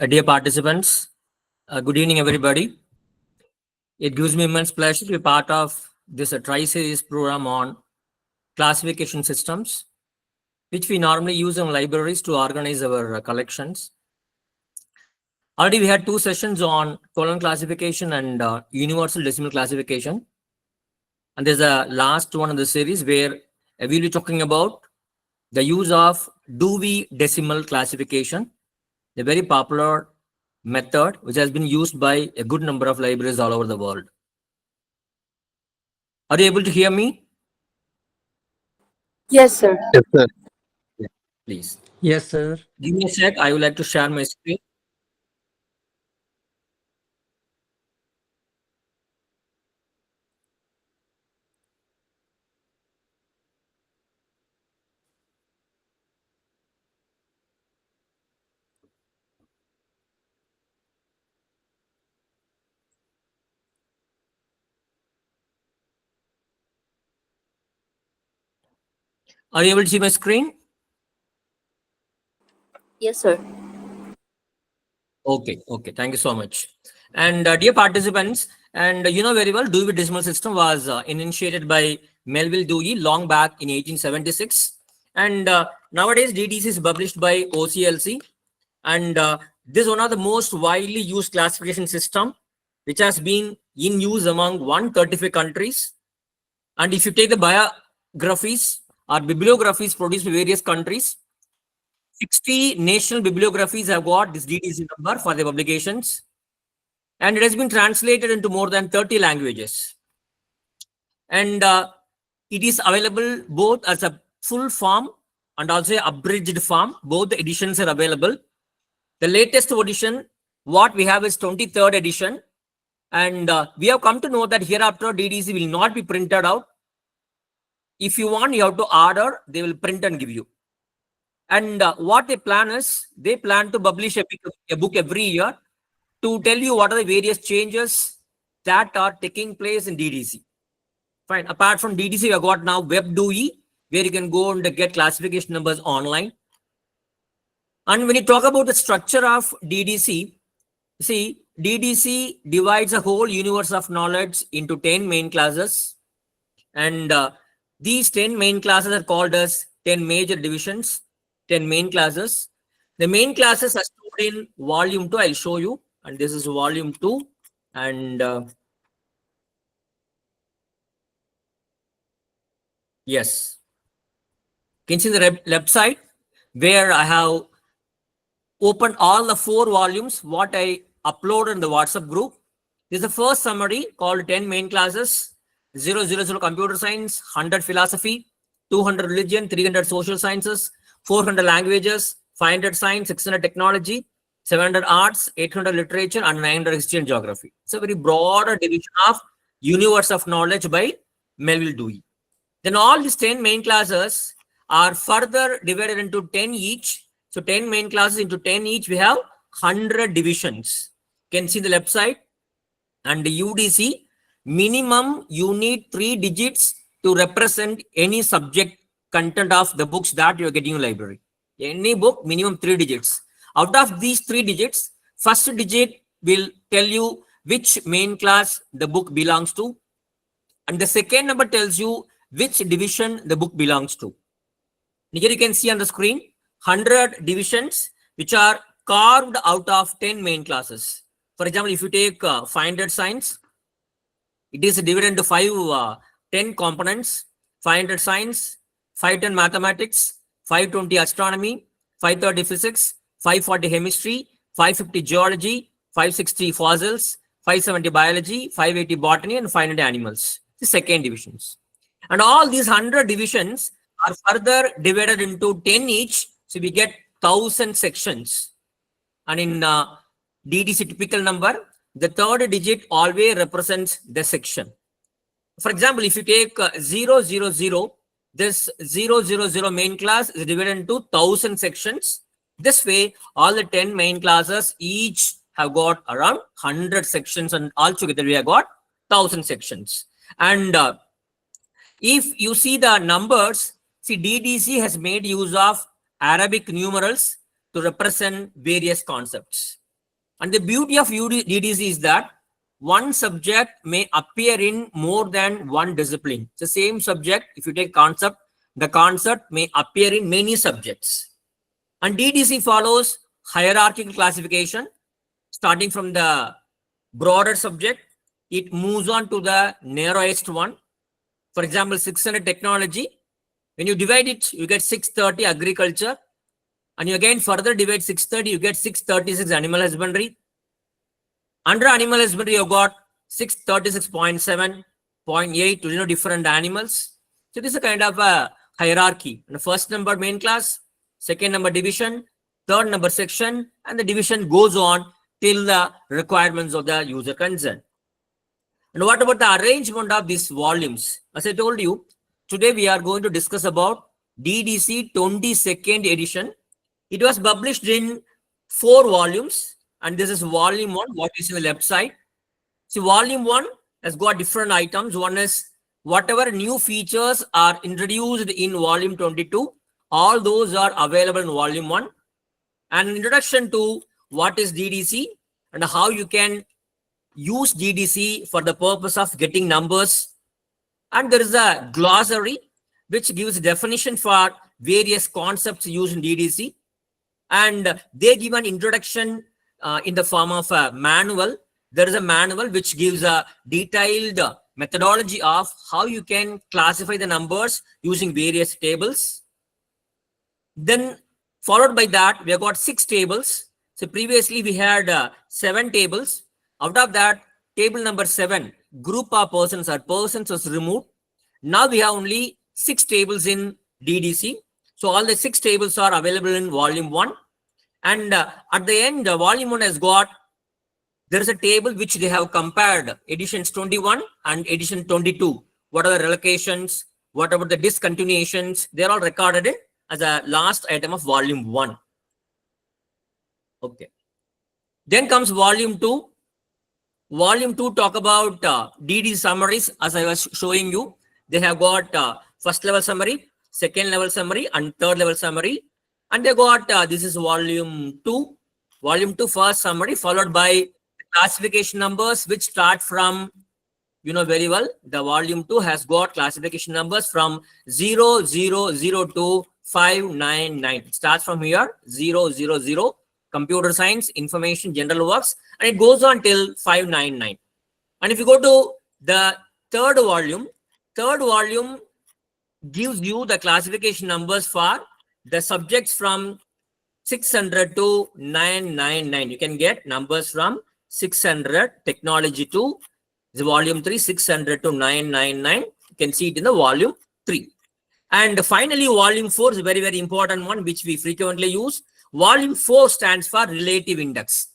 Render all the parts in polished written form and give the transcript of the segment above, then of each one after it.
Dear participants, good evening, everybody. It gives me immense pleasure to be part of this tri-series program on classification systems, which we normally use in libraries to organize our collections. Already, we had two sessions on colon classification and universal decimal classification. And there's a last one in the series where we'll be talking about the use of Dewey decimal classification, a very popular method which has been used by a good number of libraries all over the world. Are you able to hear me? Yes, sir. Yes, sir. Yeah. Please. Yes, sir. Give me a sec. I would like to share my screen. Are you able to see my screen? Yes, sir. Okay. Okay. Thank you so much. And dear participants, and you know very well, Dewey Decimal System was initiated by Melville Dewey long back in 1876. And nowadays, DDC is published by OCLC. And this is one of the most widely used classification system, which has been in use among 135 countries. And if you take the biographies or bibliographies produced by various countries, 60 national bibliographies have got this DDC number for their publications. And it has been translated into more than 30 languages. And it is available both as a full form and also a abridged form. Both the editions are available. The latest edition, what we have is 23rd edition. And we have come to know that hereafter DDC will not be printed out. If you want, you have to order, they will print and give you. And what they plan is, they plan to publish a book every year to tell you what are the various changes that are taking place in DDC. Fine. Apart from DDC, we have got now Web Dewey, where you can go and get classification numbers online. And when you talk about the structure of DDC, see, DDC divides a whole universe of knowledge into 10 main classes. And these 10 main classes are called as 10 major divisions, 10 main classes. The main classes are stored in volume 2. I'll show you. And this is volume 2. And yes, you can see the left side where I have opened all the 4 volumes, what I uploaded in the WhatsApp group. This is the first summary called 10 main classes: 000 computer science, 100 philosophy, 200 religion, 300 social sciences, 400 languages, 500 science, 600 technology, 700 arts, 800 literature, and 900 history and geography. It's a very broader division of universe of knowledge by Melville Dewey. Then all these 10 main classes are further divided into 10 each. So 10 main classes into 10 each, we have 100 divisions. You can see the left side. And the UDC, minimum you need 3 digits to represent any subject content of the books that you are getting in library. Any book, minimum 3 digits. Out of these 3 digits, first digit will tell you which main class the book belongs to. And the second number tells you which division the book belongs to. Here you can see on the screen 100 divisions which are carved out of 10 main classes. For example, if you take 500 science, it is divided into 10 components: 500 science, 510 mathematics, 520 astronomy, 530 physics, 540 chemistry, 550 geology, 560 fossils, 570 biology, 580 botany, and 500 animals. The second divisions. And all these 100 divisions are further divided into 10 each. So we get 1000 sections. And in DDC typical number, the third digit always represents the section. For example, if you take 000, this 000 main class is divided into 1000 sections. This way, all the 10 main classes each have got around 100 sections, and altogether we have got 1000 sections. And if you see the numbers, see, DDC has made use of Arabic numerals to represent various concepts. And the beauty of DDC is that one subject may appear in more than one discipline. It's the same subject. If you take concept, the concept may appear in many subjects. And DDC follows hierarchical classification, starting from the broader subject. It moves on to the narrowest one. For example, 600 technology. When you divide it, you get 630 agriculture. And you again further divide 630, you get 636 animal husbandry. Under animal husbandry, you've got 636.7, 0.8, different animals. So this is a kind of a hierarchy. And the first number main class, second number division, third number section, and the division goes on till the requirements of the user concern. And what about the arrangement of these volumes? As I told you, today we are going to discuss about DDC 22nd edition. It was published in 4 volumes, and this is volume 1, what is in the left side. See, volume 1 has got different items. One is whatever new features are introduced in volume 22, all those are available in volume 1. And an introduction to what is DDC and how you can use DDC for the purpose of getting numbers. And there is a glossary which gives definition for various concepts used in DDC. And they give an introduction in the form of a manual. There is a manual which gives a detailed methodology of how you can classify the numbers using various tables. Then followed by that, we have got 6 tables. So previously we had 7 tables. Out of that, table number 7, group of persons or persons was removed. Now we have only 6 tables in DDC. So all the 6 tables are available in volume 1. And at the end, volume 1 has got, there is a table which they have compared editions 21 and edition 22. What are the relocations? What about the discontinuations? They're all recorded in as a last item of volume 1. Okay. Then comes volume 2. Volume 2 talk about DD summaries. As I was showing you, they have got first level summary, second level summary, and third level summary. And they got, this is volume 2. Volume 2 first summary, followed by classification numbers, which start from, very well, the volume 2 has got classification numbers from 0000 to 599. It starts from here, 000, computer science, information, general works, and it goes on till 599. And if you go to the third volume gives you the classification numbers for the subjects from 600 to 999. You can get numbers from 600 technology to the volume 3, 600 to 999. You can see it in the volume 3. And finally, volume 4 is a very, very important one, which we frequently use. Volume 4 stands for relative index,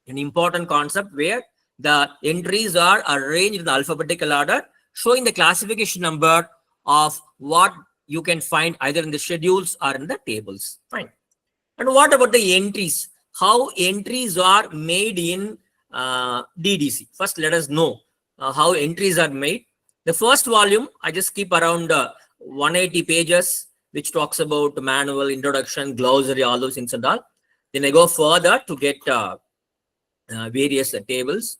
an important concept where the entries are arranged in alphabetical order, showing the classification number of what you can find either in the schedules or in the tables. Fine. And what about the entries? How entries are made in DDC? First, let us know how entries are made. The first volume, I just keep around 180 pages, which talks about manual, introduction, glossary, all those things and all. Then I go further to get various tables.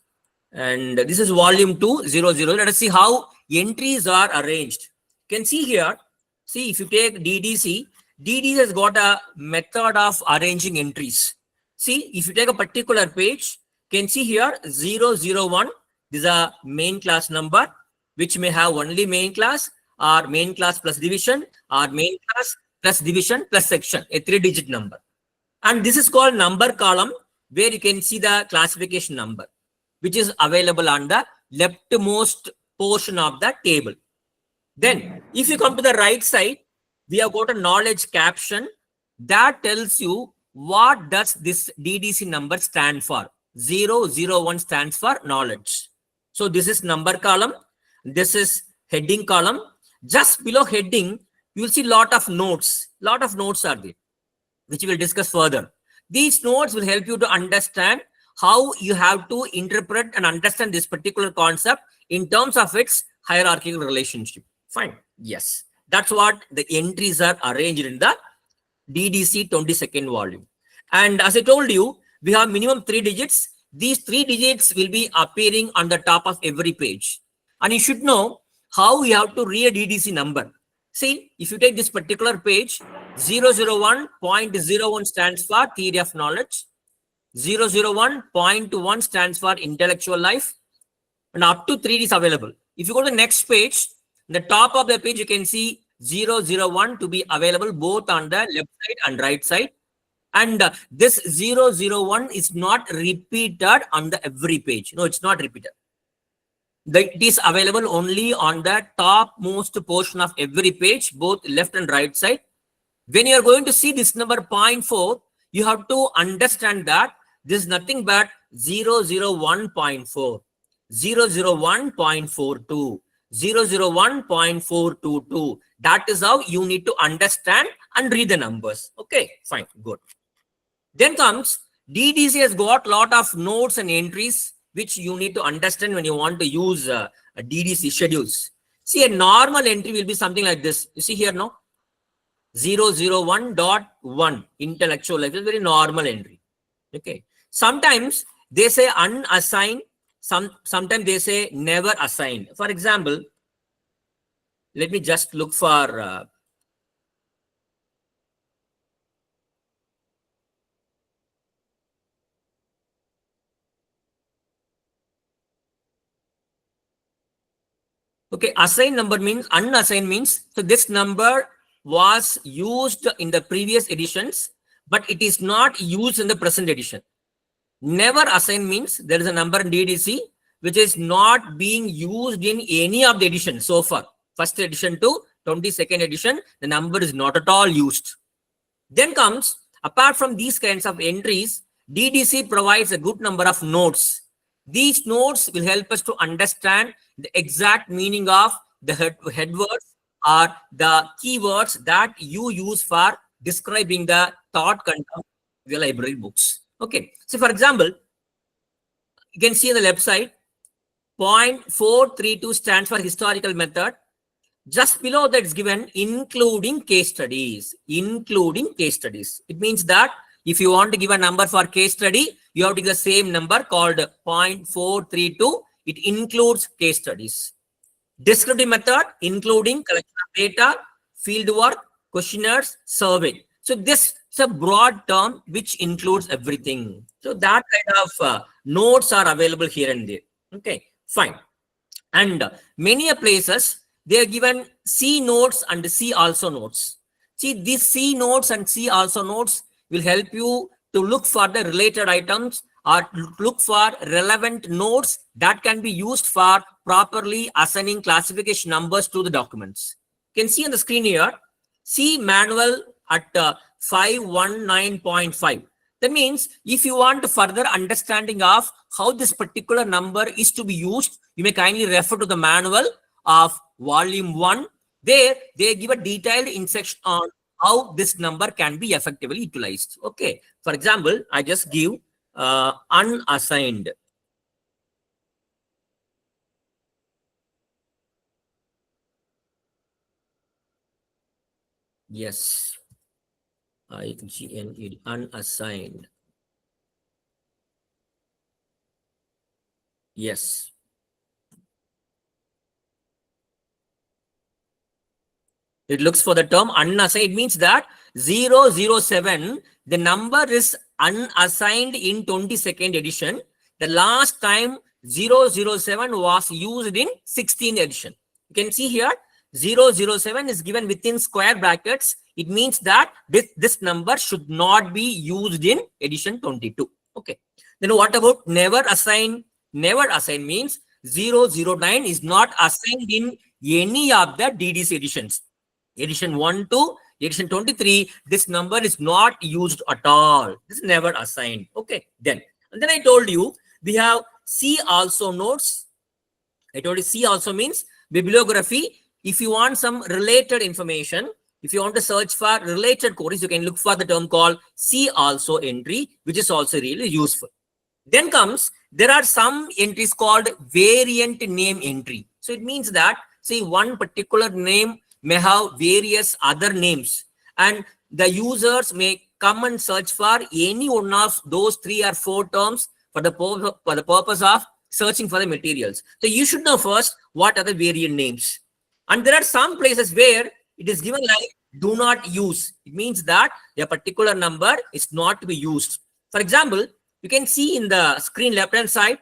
And this is volume 200. Let us see how entries are arranged. You can see here, see if you take DDC, DDC has got a method of arranging entries. See, if you take a particular page, you can see here 001, this is a main class number, which may have only main class or main class plus division or main class plus division plus section, a 3-digit number. And this is called number column, where you can see the classification number, which is available on the leftmost portion of the table. Then, if you come to the right side, we have got a knowledge caption that tells you what does this DDC number stand for. 001 stands for knowledge. So this is number column. This is heading column. Just below heading, you will see lot of notes. Lot of notes are there, which we will discuss further. These notes will help you to understand how you have to interpret and understand this particular concept in terms of its hierarchical relationship. Fine. Yes. That's what the entries are arranged in the DDC 22nd volume. And as I told you, We have minimum 3 digits. These 3 digits will be appearing on the top of every page. And you should know how you have to read DDC number. See, if you take this particular page, 001.01 stands for theory of knowledge. 001.1 stands for intellectual life. And up to 3 is available. If you go to the next page, the top of the page, you can see 001 to be available both on the left side and right side. And this 001 is not repeated on the every page. No, it's not repeated. It is available only on the topmost portion of every page, both left and right side. When you are going to see this number 0.4, you have to understand that this is nothing but 001.4, 001.42, 001.422. That is how you need to understand and read the numbers. Okay, fine, good. Then comes DDC has got a lot of notes and entries which you need to understand when you want to use DDC schedules. See, a normal entry will be something like this. You see here, no? 001.1 intellectual life is a very normal entry. Okay. Sometimes they say unassigned. Sometimes they say never assigned. For example, let me just look for okay, assigned number means unassigned means, so this number was used in the previous editions, but it is not used in the present edition. Never assigned means there is a number in DDC which is not being used in any of the editions so far. First edition to 22nd edition, the number is not at all used. Then comes, apart from these kinds of entries, DDC provides a good number of notes. These notes will help us to understand the exact meaning of the head words or the keywords that you use for describing the thought content of your library books. Okay. So, for example, you can see on the left side, 0.432 stands for historical method. Just below that is given including case studies. Including case studies. It means that if you want to give a number for case study, you have to give the same number called 0.432. It includes case studies. Descriptive method, including collection of data, field work, questionnaires, survey. So this is a broad term which includes everything. So that kind of notes are available here and there. Okay, fine. And many places, they are given C notes and C also notes. See, these C notes and C also notes will help you to look for the related items or look for relevant notes that can be used for properly assigning classification numbers to the documents. You can see on the screen here, see manual at 519.5. That means if you want further understanding of how this particular number is to be used, you may kindly refer to the manual of volume 1. There, they give a detailed instruction on how this number can be effectively utilized. Okay. For example, I just give unassigned. Yes. IGNED, unassigned. Yes. It looks for the term unassigned. It means that 007, the number is unassigned in 22nd edition. The last time 007 was used in 16th edition. You can see here 007 is given within square brackets. It means that this number should not be used in edition 22. Okay. Then what about never assigned? Never assigned means 009 is not assigned in any of the DDC editions. Edition 1 to edition 23, this number is not used at all. This is never assigned. Okay. Then I told you we have C also notes. I told you C also means bibliography. If you want some related information, if you want to search for related queries, you can look for the term called C also entry, which is also really useful. Then comes, there are some entries called variant name entry. So it means that, say, one particular name may have various other names and the users may come and search for any one of those 3 or 4 terms for the purpose of searching for the materials. So you should know first what are the variant names. And there are some places where it is given like do not use. It means that a particular number is not to be used. For example, you can see in the screen left hand side,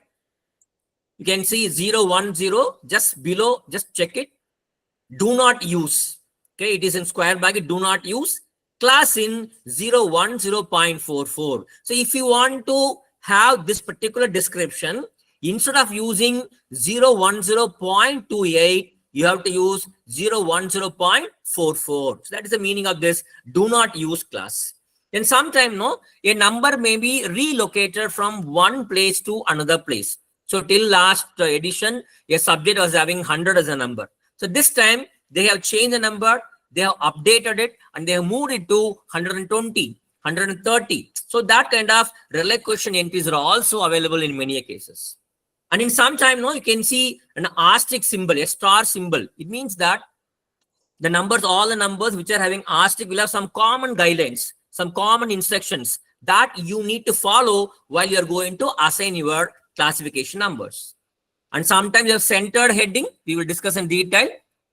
you can see 010 just below, just check it. Do not use. Okay, it is in square bracket, do not use. Class in 010.44. So if you want to have this particular description, instead of using 010.28, you have to use 010.44. So that is the meaning of this do not use class. Then sometime a number may be relocated from one place to another place. So till last edition, a subject was having 100 as a number. So this time they have changed the number, they have updated it, and they have moved it to 120, 130. So that kind of relocation entries are also available in many cases. And in some time, you can see an asterisk symbol, a star symbol. It means that the numbers, all the numbers which are having asterisk will have some common guidelines, some common instructions that you need to follow while you are going to assign your classification numbers. And sometimes you have centered heading. We will discuss in detail.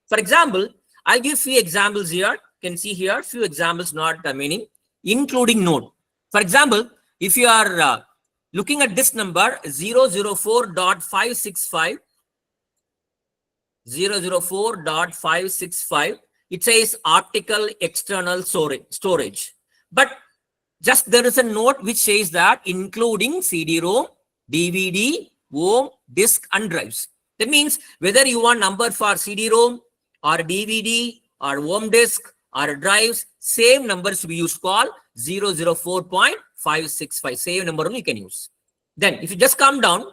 For example, I'll give few examples here. You can see here few examples, not meaning, including note. For example, if you are looking at this number 004.565, 004.565, it says optical external storage. But just there is a note which says that including CD-ROM, DVD, OM, disk and drives. That means whether you want number for CD-ROM or DVD or OM disk or drives, same numbers to be used, called 004.565. Same number only you can use. Then if you just come down,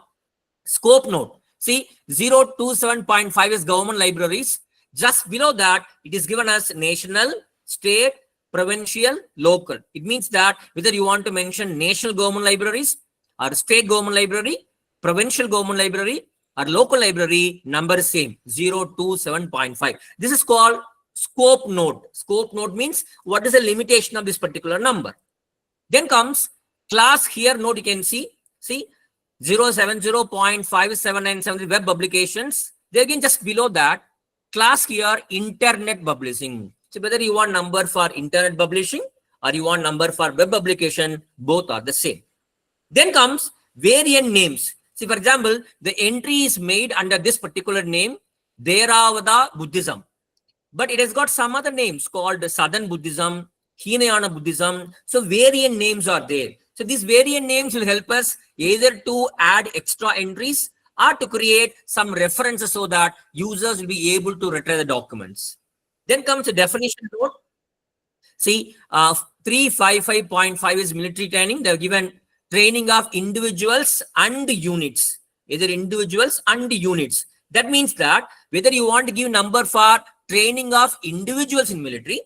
scope note. See, 027.5 is government libraries. Just below that, it is given as national, state, provincial, local. It means that whether you want to mention national government libraries or state government library, provincial government library or local library, number is same, 027.5. This is called scope note. Scope note means what is the limitation of this particular number. Then comes class here note. You can see 070.5797 web publications. They again just below that, class here internet publishing. So whether you want number for internet publishing or you want number for web publication, both are the same. Then comes variant names. See, for example, the entry is made under this particular name, Theravada Buddhism. But it has got some other names called Southern Buddhism, Hinayana Buddhism. So variant names are there. So these variant names will help us either to add extra entries or to create some references so that users will be able to retrieve the documents. Then comes the definition note. See, 355.5 is military training. They have given training of individuals and units, either individuals and units. That means that whether you want to give number for training of individuals in military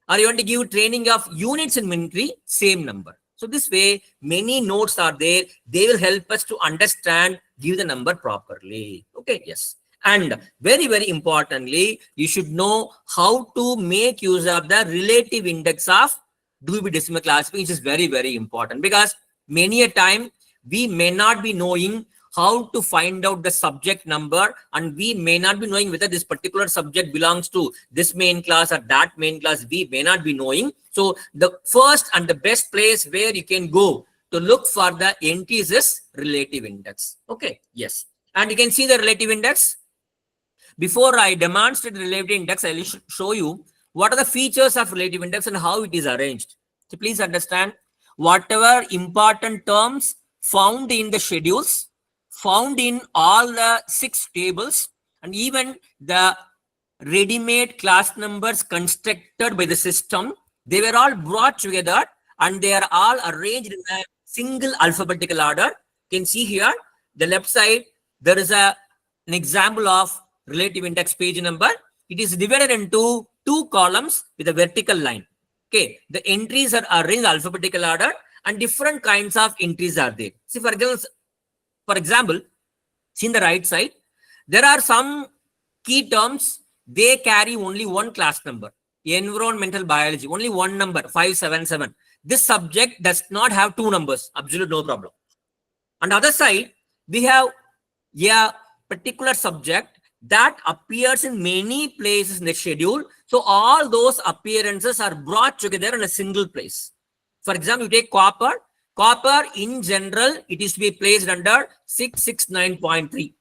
or you want to give training of units in military, same number. So this way, many notes are there. They will help us to understand, give the number properly. Okay, yes. And very, very importantly, you should know how to make use of the relative index of Dewey Decimal Classification, which is very, very important, because many a time we may not be knowing how to find out the subject number, and we may not be knowing whether this particular subject belongs to this main class or that main class. We may not be knowing. So the first and the best place where you can go to look for the entries is relative index. Okay, yes. And you can see the relative index. Before I demonstrate the relative index, I will show you what are the features of relative index and how it is arranged. So please understand, whatever important terms found in the schedules, found in all the 6 tables, and even the ready-made class numbers constructed by the system, they were all brought together and they are all arranged in a single alphabetical order. You can see here, the left side, there is an example of relative index page number. It is divided into 2 columns with a vertical line. Okay, the entries are arranged in alphabetical order and different kinds of entries are there. See, for example, see in the right side, there are some key terms, they carry only one class number. Environmental biology, only one number, 577. this subject does not have two numbers. Absolute no problem. On the other side, we have a particular subject that appears in many places in the schedule. So all those appearances are brought together in a single place. For example, you take copper. Copper in general, it is to be placed under 669.3.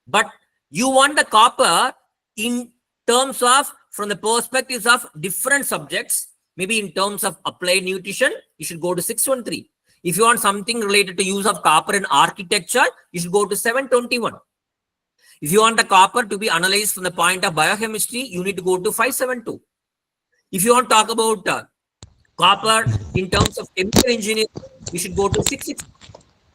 But you want the copper in terms of, from the perspectives of different subjects, maybe in terms of applied nutrition, you should go to 613. If you want something related to use of copper in architecture, you should go to 721. If you want the copper to be analyzed from the point of biochemistry, you need to go to 572. If you want to talk about copper in terms of chemical engineering, you should go to 660.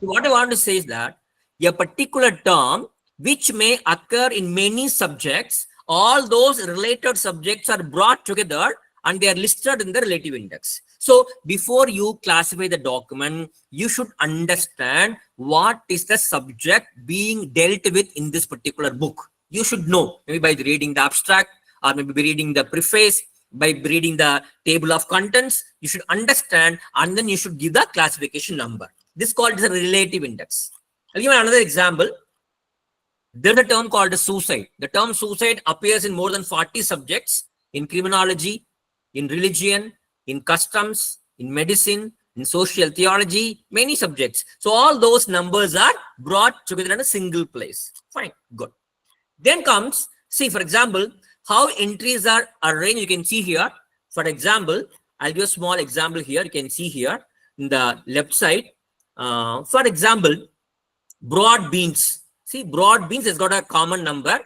What I want to say is that a particular term which may occur in many subjects, all those related subjects are brought together and they are listed in the relative index. So before you classify the document, you should understand what is the subject being dealt with in this particular book. You should know, maybe by reading the abstract, or maybe by reading the preface, by reading the table of contents, you should understand, and then you should give the classification number. This is called the relative index. I'll give another example. There's a term called suicide. The term suicide appears in more than 40 subjects, in criminology, in religion, in customs, in medicine, in social theology, many subjects. So all those numbers are brought together in a single place. Fine, good. Then comes, see, for example, how entries are arranged. You can see here. For example, I'll give a small example here. You can see here in the left side. For example, broad beans. See, broad beans has got a common number.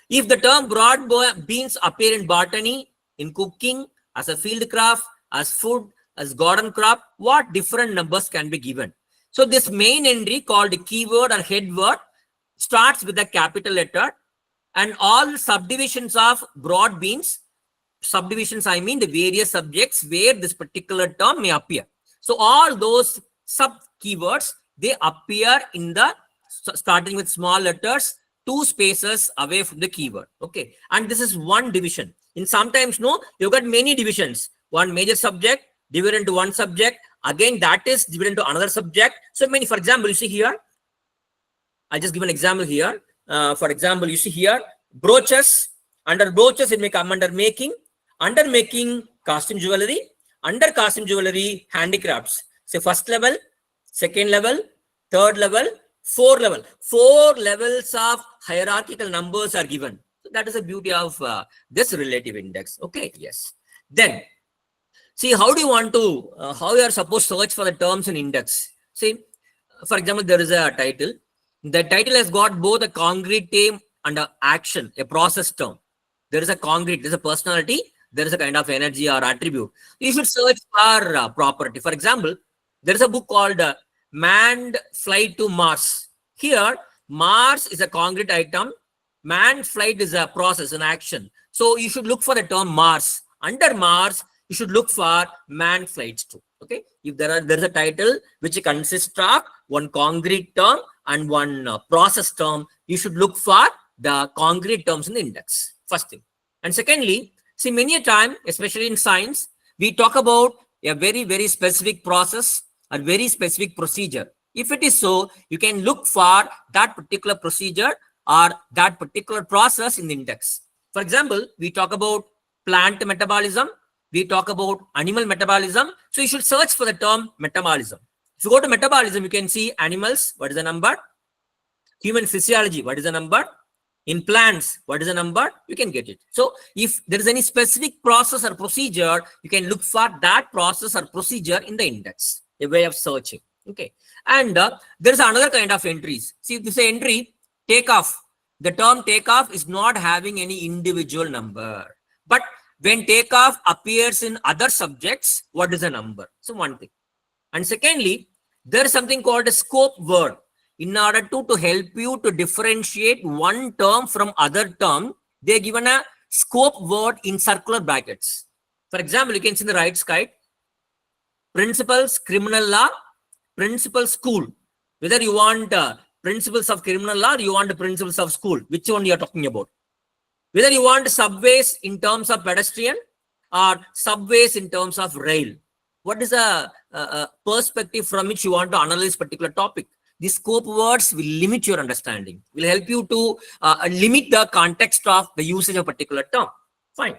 If the term broad beans appear in botany, in cooking, as a field craft, as food, as garden crop, what different numbers can be given? So this main entry called keyword or head word starts with a capital letter, and all subdivisions of broad beans, subdivisions I mean the various subjects where this particular term may appear. So all those sub keywords, they appear in the starting with small letters, 2 spaces away from the keyword. Okay, and this is one division. In sometimes no, you've got many divisions. One major subject divided into one subject. Again, that is divided into another subject. So many, for example, you see here. I'll just give an example here. For example, you see here, brooches. Under brooches, it may come under making. Under making, costume jewelry. Under costume jewelry, handicrafts. So first level, second level, third level, fourth level. 4 levels of hierarchical numbers are given. So that is the beauty of this relative index. Okay, yes. Then, see, how do you want to, how you are supposed to search for the terms in index? See, for example, there is a title. The title has got both a concrete term and an action, a process term. There is a concrete, there is a personality, there is a kind of energy or attribute. You should search for property. For example, there is a book called Manned Flight to Mars. Here, Mars is a concrete item. Manned flight is a process, an action. So you should look for the term Mars. Under Mars, you should look for manned flights too. Okay, if there is a title which consists of one concrete term and one process term, you should look for the concrete terms in the index. First thing. And secondly, see, many a time, especially in science, we talk about a very, very specific process or very specific procedure. If it is so, you can look for that particular procedure or that particular process in the index. For example, we talk about plant metabolism. We talk about animal metabolism. So you should search for the term metabolism. If you go to metabolism, you can see animals, what is the number? Human physiology, what is the number? In plants, what is the number? You can get it. So if there is any specific process or procedure, you can look for that process or procedure in the index, a way of searching. Okay. And there is another kind of entries. See, this is entry, takeoff. The term takeoff is not having any individual number. But when takeoff appears in other subjects, what is the number? So one thing. And secondly, there is something called a scope word. In order to help you to differentiate one term from other term, they are given a scope word in circular brackets. For example, you can see in the right side, principles, criminal law, principal school. Whether you want principles of criminal law or you want the principles of school, which one you are talking about? Whether you want subways in terms of pedestrian or subways in terms of rail. what is the perspective from which you want to analyze particular topic. The scope words will limit your understanding, will help you to limit the context of the usage of a particular term. Fine.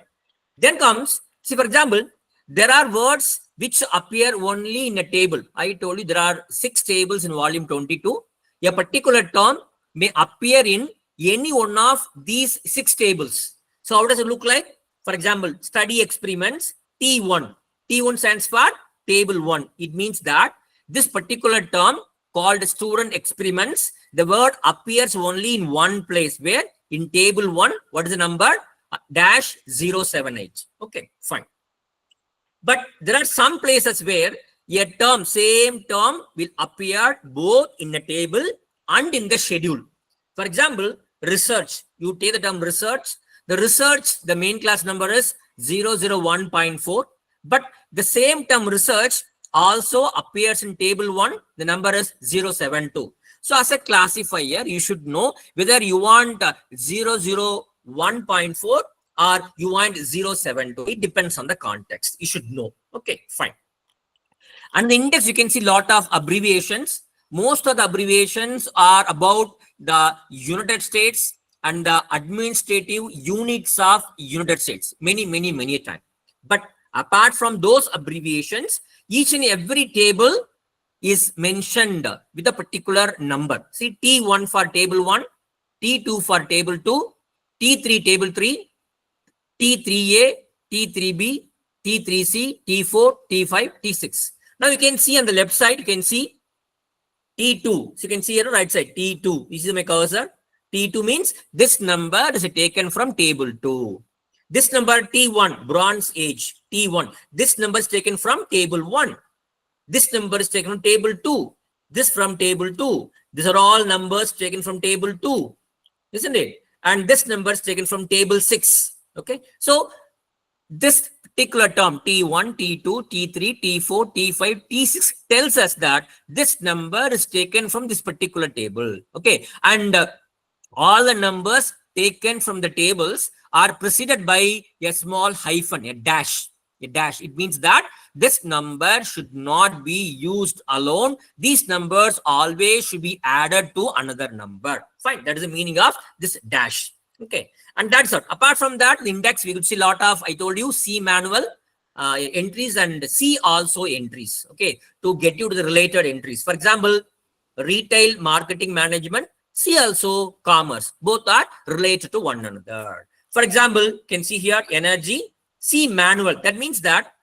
Then comes, see, for example, there are words which appear only in a table. I told you there are 6 tables in volume 22. A particular term may appear in any one of these 6 tables. So how does it look like? For example, study experiments, T1. T1 stands for table 1. It means that this particular term called student experiments, the word appears only in one place, where in table 1, what is the number? -078. Okay, fine. But there are some places where a term, same term, will appear both in the table and in the schedule. For example, research. You take the term research. The research, the main class number is 001.4. But the same term research also appears in table 1. The number is 072. So as a classifier, you should know whether you want 001.4 or you want 072. It depends on the context. You should know. Okay, fine. And the index, you can see lot of abbreviations. Most of the abbreviations are about the United States and the administrative units of United States. Many a time. But apart from those abbreviations, each and every table is mentioned with a particular number. See, T1 for table 1, T2 for table 2, T3 table 3, T3A, T3B, T3C, T4, T5, T6. Now you can see on the left side, you can see T2. So you can see here on the right side, T2. This is my cursor. T2 means this number is taken from table 2. This number T1, Bronze Age, T1. This number is taken from table 1. This number is taken from table 2. This from table 2. These are all numbers taken from table 2. Isn't it? And this number is taken from table 6. Okay. So this particular term T1, T2, T3, T4, T5, T6 tells us that this number is taken from this particular table. Okay. And all the numbers taken from the tables are preceded by a small hyphen, a dash. A dash. It means that this number should not be used alone. These numbers always should be added to another number. Fine. That is the meaning of this dash. Okay. And that's it. Apart from that, the index, we could see a lot of, I told you, C manual entries and C also entries. Okay. To get you to the related entries. For example, retail marketing management, C also commerce. Both are related to one another. For example, you can see here energy, C manual. That means that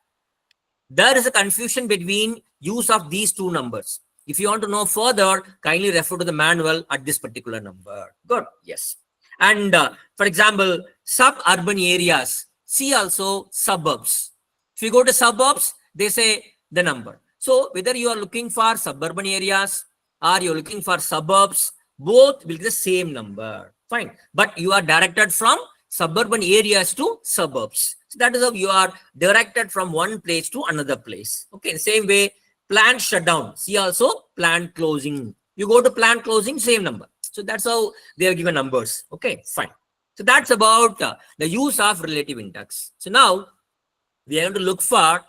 there is a confusion between use of these two numbers. If you want to know further, kindly refer to the manual at this particular number. Good. Yes. And for example, suburban areas, C also suburbs. If you go to suburbs, they say the number. So whether you are looking for suburban areas or you're looking for suburbs, both will get the same number. Fine. But you are directed from suburban areas to suburbs. So that is how you are directed from one place to another place. Okay. Same way, plant shutdown. See also plant closing. You go to plant closing, same number. So that's how they are given numbers. Okay, fine. So that's about the use of relative index. So now we are going to look for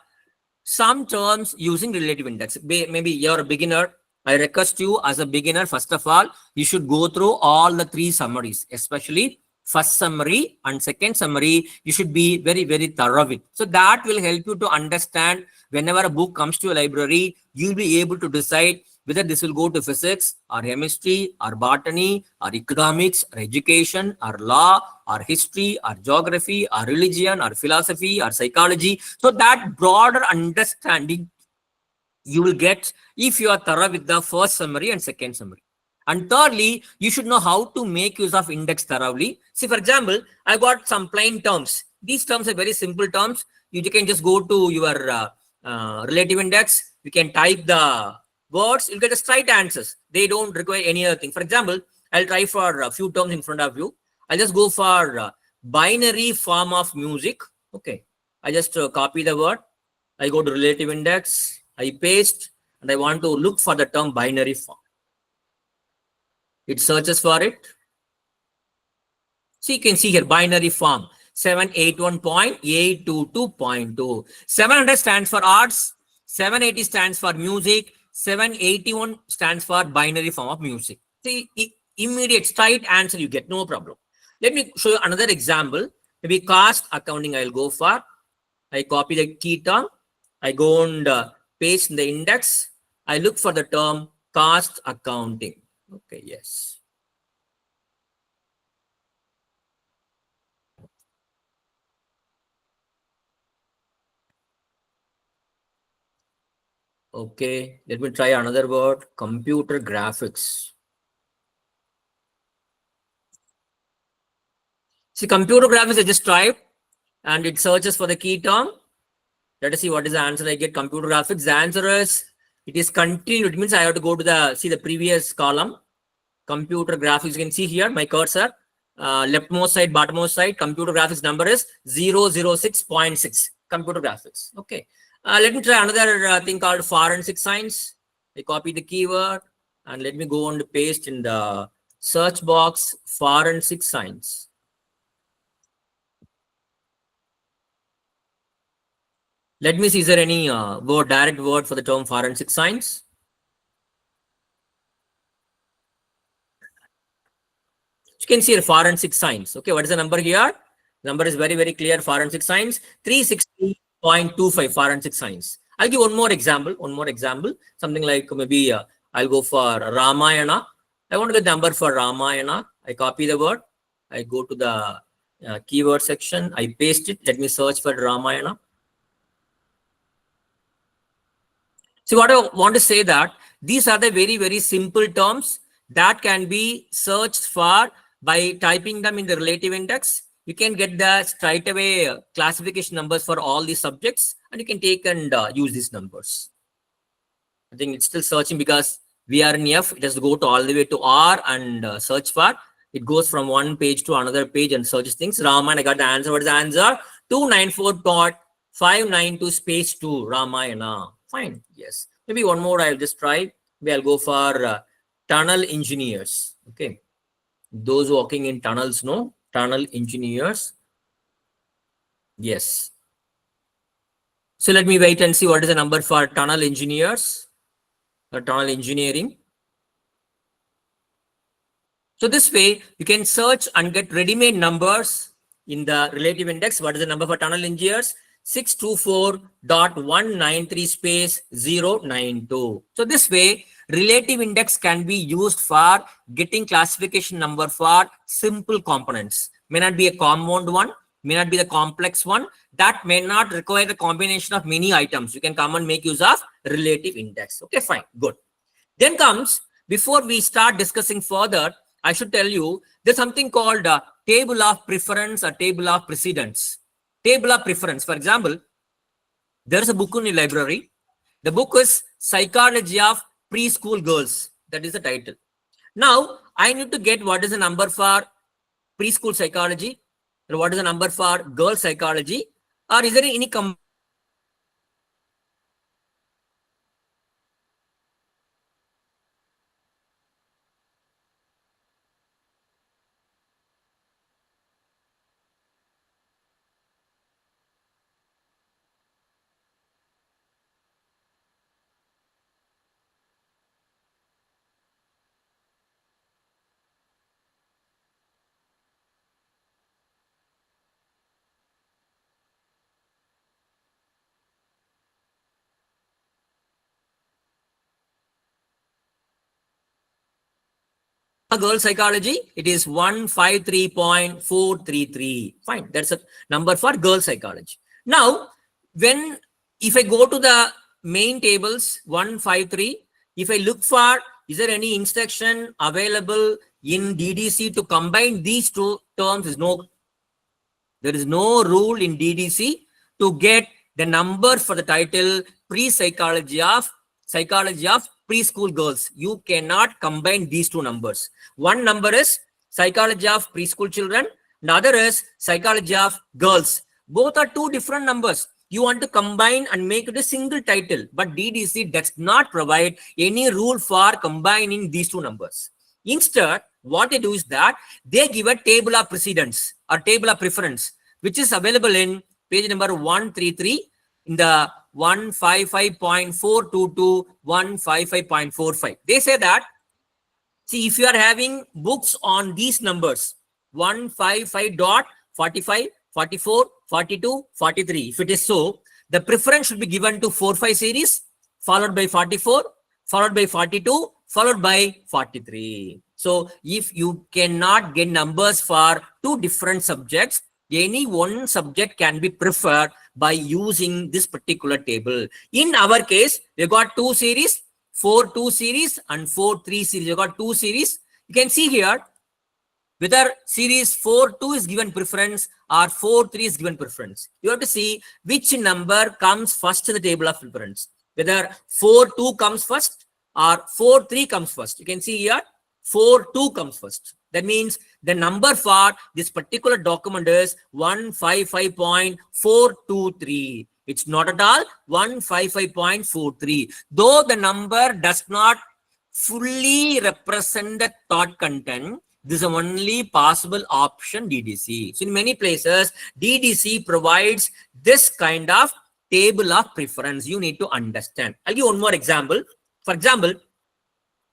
some terms using relative index. Maybe you're a beginner. I request you as a beginner, first of all, you should go through all the 3 summaries, especially first summary and second summary. You should be very thorough with. So that will help you to understand whenever a book comes to your library, you'll be able to decide whether this will go to physics or chemistry or botany or economics or education or law or history or geography or religion or philosophy or psychology. So that broader understanding you will get if you are thorough with the first summary and second summary. And thirdly, you should know how to make use of index thoroughly. See, for example, I got some plain terms. These terms are very simple terms. You can just go to your relative index. You can type the words. You'll get the straight answers. They don't require any other thing. For example, I'll try for a few terms in front of you. I'll just go for binary form of music. Okay. I just copy the word. I go to relative index. I paste. And I want to look for the term binary form. It searches for it. So you can see here binary form 781.822.2. 700 stands for odds. 780 stands for music. 781 stands for binary form of music. See, immediate straight answer you get, no problem. Let me show you another example. Maybe cost accounting I'll go for. I copy the key term. I go and paste in the index. I look for the term cost accounting. Okay, yes. Okay, let me try another word, computer graphics. See, computer graphics I just tried and it searches for the key term. Let us see what is the answer I get. Computer graphics. The answer is it is continued. It means I have to go to the previous column. Computer graphics. You can see here my cursor. Leftmost side, bottommost side. Computer graphics number is 006.6. Computer graphics. Okay. Let me try another thing called forensic science. I copy the keyword and let me go and paste in the search box forensic science. Let me see, is there any direct word for the term forensic science? You can see a forensic science. Okay, what is the number here? Number is very, very clear. Forensic science 360.25 forensic science. I'll give one more example. Something like maybe I'll go for Ramayana. I want to get the number for Ramayana. I copy the word. I go to the keyword section. I paste it. Let me search for Ramayana. So what I want to say that these are the very, very simple terms that can be searched for by typing them in the relative index. You can get the straight away classification numbers for all these subjects and you can take and use these numbers. I think it's still searching because we are in F. It has to go to all the way to R and search for. It goes from one page to another page and searches things. Ramayana, I got the answer. What is the answer? 294.592 space 2 Ramayana. Fine. Yes. Maybe one more I'll just try. Maybe I'll go for tunnel engineers. Okay. Those working in tunnels, no? Tunnel engineers. Yes. So let me wait and see what is the number for tunnel engineers or tunnel engineering. So this way you can search and get ready-made numbers in the relative index. What is the number for tunnel engineers? 624.193 space 092. So this way relative index can be used for getting classification number for simple components. May not be a compound one, may not be the complex one. That may not require the combination of many items. You can come and make use of relative index. Okay, fine, good. Then comes, before we start discussing further, I should tell you there's something called a table of preference or table of precedence. Table of preference. For example, there's a book in the library. The book is Psychology of Preschool Girls. That is the title. Now, I need to get what is the number for preschool psychology, or what is the number for girl psychology, or is there any girl psychology? It is 153.433. Fine, that's a number for girl psychology. Now, if I go to the main tables 153, if I look for is there any instruction available in DDC to combine these two terms, there is no rule in DDC to get the number for the title psychology of preschool girls. You cannot combine these two numbers. One number is psychology of preschool children, the other is psychology of girls. Both are two different numbers. You want to combine and make it a single title, but DDC does not provide any rule for combining these two numbers. Instead, what they do is that they give a table of precedence or table of preference, which is available in page number 133 in the 155.42 to 155.45. They say that, see, if you are having books on these numbers, 155.45, 44, 42, 43, if it is so, the preference should be given to 45 series, followed by 44, followed by 42, followed by 43. So if you cannot get numbers for two different subjects, any one subject can be preferred by using this particular table. In our case, we got two series, 4-2 series and 4-3 series. You got two series. You can see here whether series 4-2 is given preference or 4-3 is given preference. You have to see which number comes first in the table of preference. Whether 4-2 comes first or 4-3 comes first. You can see here 4-2 comes first. That means the number for this particular document is 155.423. It's not at all 155.43. Though the number does not fully represent the thought content, this is the only possible option DDC. So in many places, DDC provides this kind of table of preference. You need to understand. I'll give one more example. For example,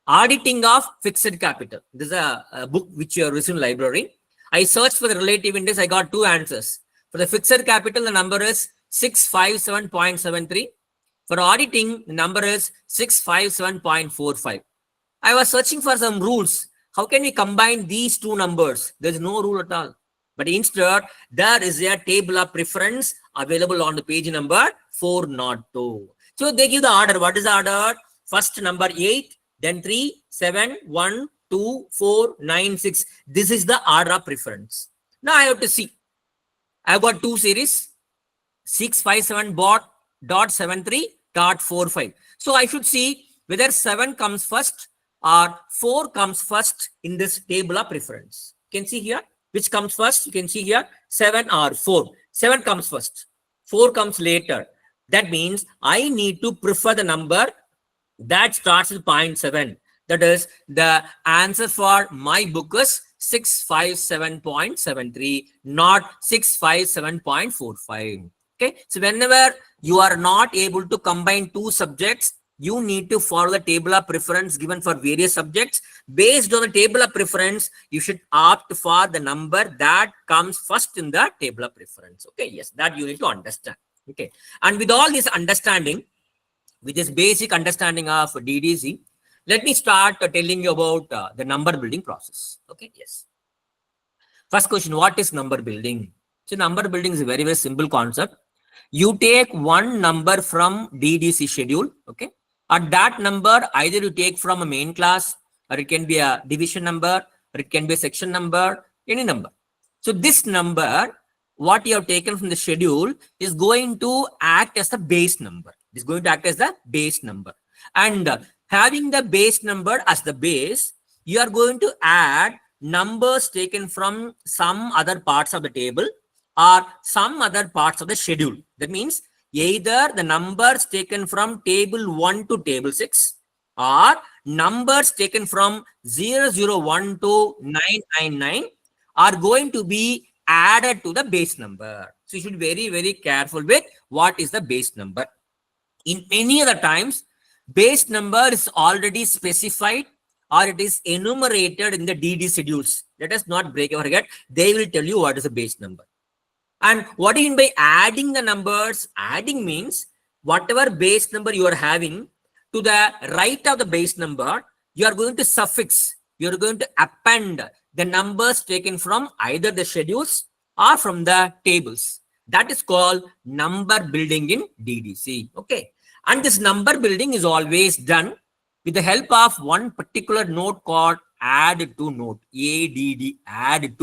auditing of fixed capital. This is a book which you have received in library. I searched for the relative index. I got two answers. For the fixed capital, the number is 657.73. For auditing, the number is 657.45. I was searching for some rules. How can we combine these two numbers? There is no rule at all. But instead, there is a table of preference available on the page number 402. So they give the order. What is the order? First number 8, then 3, 7, 1, 2, 4, 9, 6. This is the order of preference. Now I have to see. I've got two series, 657.73.45. So I should see whether 7 comes first or 4 comes first in this table of preference. You can see here which comes first. You can see here 7 or 4. 7 comes first, 4 comes later. That means I need to prefer the number that starts with 0.7. That is, the answer for my book is 657.73, not 657.45. Okay, so whenever you are not able to combine two subjects, you need to follow the table of preference given for various subjects. Based on the table of preference, you should opt for the number that comes first in the table of preference. Okay, yes, that you need to understand. Okay, and with all this understanding, with this basic understanding of DDC, let me start telling you about the number building process. Okay, yes. First question, what is number building? So number building is a very, very simple concept. You take one number from DDC schedule, okay? And that number, either you take from a main class, or it can be a division number, or it can be a section number, any number. So this number, what you have taken from the schedule, is going to act as the base number. It's going to act as the base number. And having the base number as the base, you are going to add numbers taken from some other parts of the table or some other parts of the schedule. That means either the numbers taken from table 1 to table 6 or numbers taken from 001 to 999 are going to be added to the base number. So you should be very, very careful with what is the base number. In many other times, base number is already specified or it is enumerated in the DD schedules. Let us not break our head. They will tell you what is the base number. And what do you mean by adding the numbers? Adding means whatever base number you are having, to the right of the base number, you are going to suffix, you are going to append the numbers taken from either the schedules or from the tables. That is called number building in DDC. Okay. And this number building is always done with the help of one particular node called add to node, ADD, add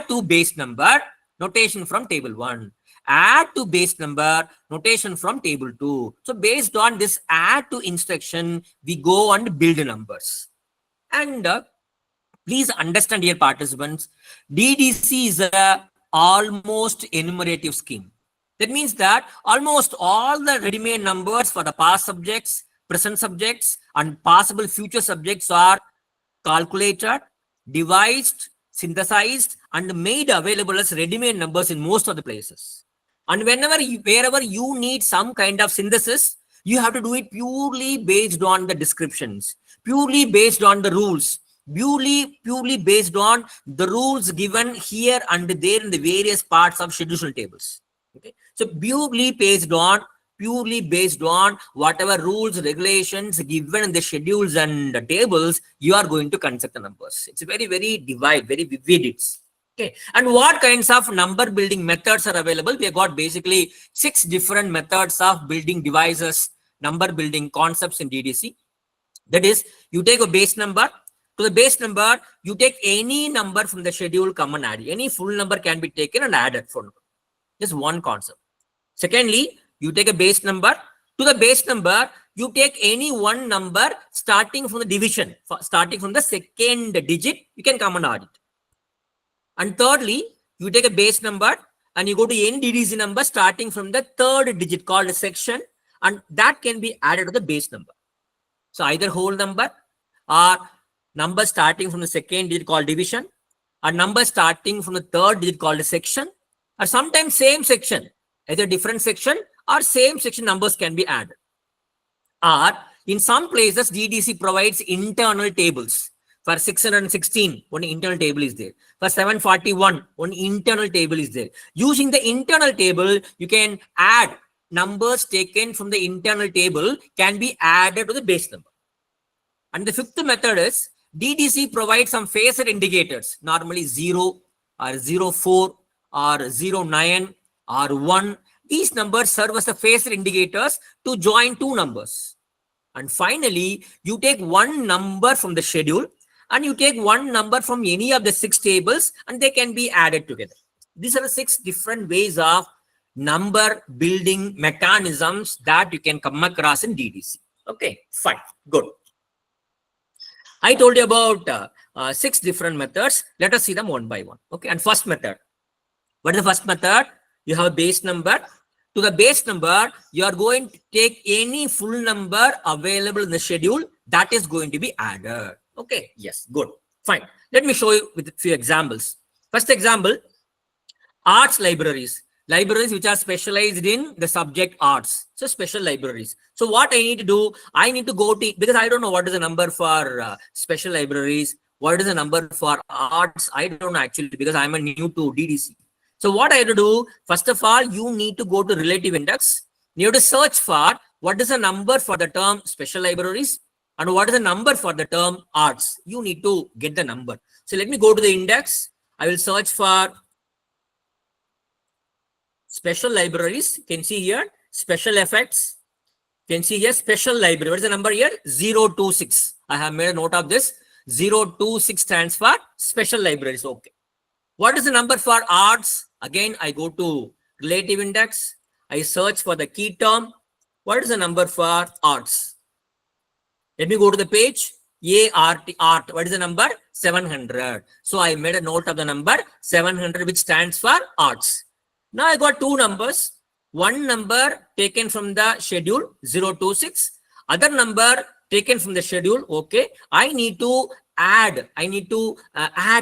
to base number, notation from table 1, add to base number, notation from table 2. So based on this add to instruction, we go and build numbers. And please understand, dear participants, DDC is a almost enumerative scheme. That means that almost all the ready-made numbers for the past subjects, present subjects, and possible future subjects are calculated, devised, synthesized, and made available as ready-made numbers in most of the places. And wherever you need some kind of synthesis, you have to do it purely based on the descriptions, purely based on the rules, purely based on the rules given here and there in the various parts of schedule tables. Okay, so purely based on whatever rules, regulations given in the schedules and the tables, you are going to construct the numbers. It's very very vivid. It's okay. And what kinds of number building methods are available? We have got basically 6 different methods of building devices, number building concepts in DDC. That is, you take a base number. To the base number, you take any number from the schedule, come and add. Any full number can be taken and added for just one concept. Secondly, you take a base number. To the base number, you take any one number starting from the division, starting from the second digit, you can come and add it. And thirdly, you take a base number and you go to any DDC number starting from the third digit called a section, and that can be added to the base number. So either whole number or number starting from the second digit called division, or number starting from the third digit called a section, or sometimes same section, either different section or same section numbers can be added. Or in some places, DDC provides internal tables. For 616, one internal table is there. For 741, one internal table is there. Using the internal table, you can add numbers taken from the internal table can be added to the base number. And the fifth method is DDC provides some phasor indicators, normally 0 or 04 or 09 or 1. These numbers serve as the phasor indicators to join two numbers. And finally, you take one number from the schedule and you take one number from any of the 6 tables and they can be added together. These are the 6 different ways of number building mechanisms that you can come across in DDC. Okay, fine, good. I told you about 6 different methods. Let us see them one by one. Okay, and first method. What is the first method? You have a base number. To the base number, you are going to take any full number available in the schedule that is going to be added. Okay, yes, good, fine. Let me show you with a few examples. First example, arts libraries. Libraries which are specialized in the subject arts. So special libraries. So what I need to do, I need to go to, because I don't know what is the number for special libraries, what is the number for arts, I don't know actually, because I'm a new to DDC. So what I have to do, first of all, you need to go to relative index. You have to search for what is the number for the term special libraries and what is the number for the term arts. You need to get the number. So let me go to the index. I will search for special libraries. You can see here special effects. You can see here special library. What is the number here? 026. I have made a note of this. 026 stands for special libraries. Okay. What is the number for arts? Again, I go to relative index. I search for the key term. What is the number for arts? Let me go to the page. art. What is the number? 700. So I made a note of the number 700, which stands for arts. Now I got 2 numbers. One number taken from the schedule 026. Other number taken from the schedule. Okay. I need to add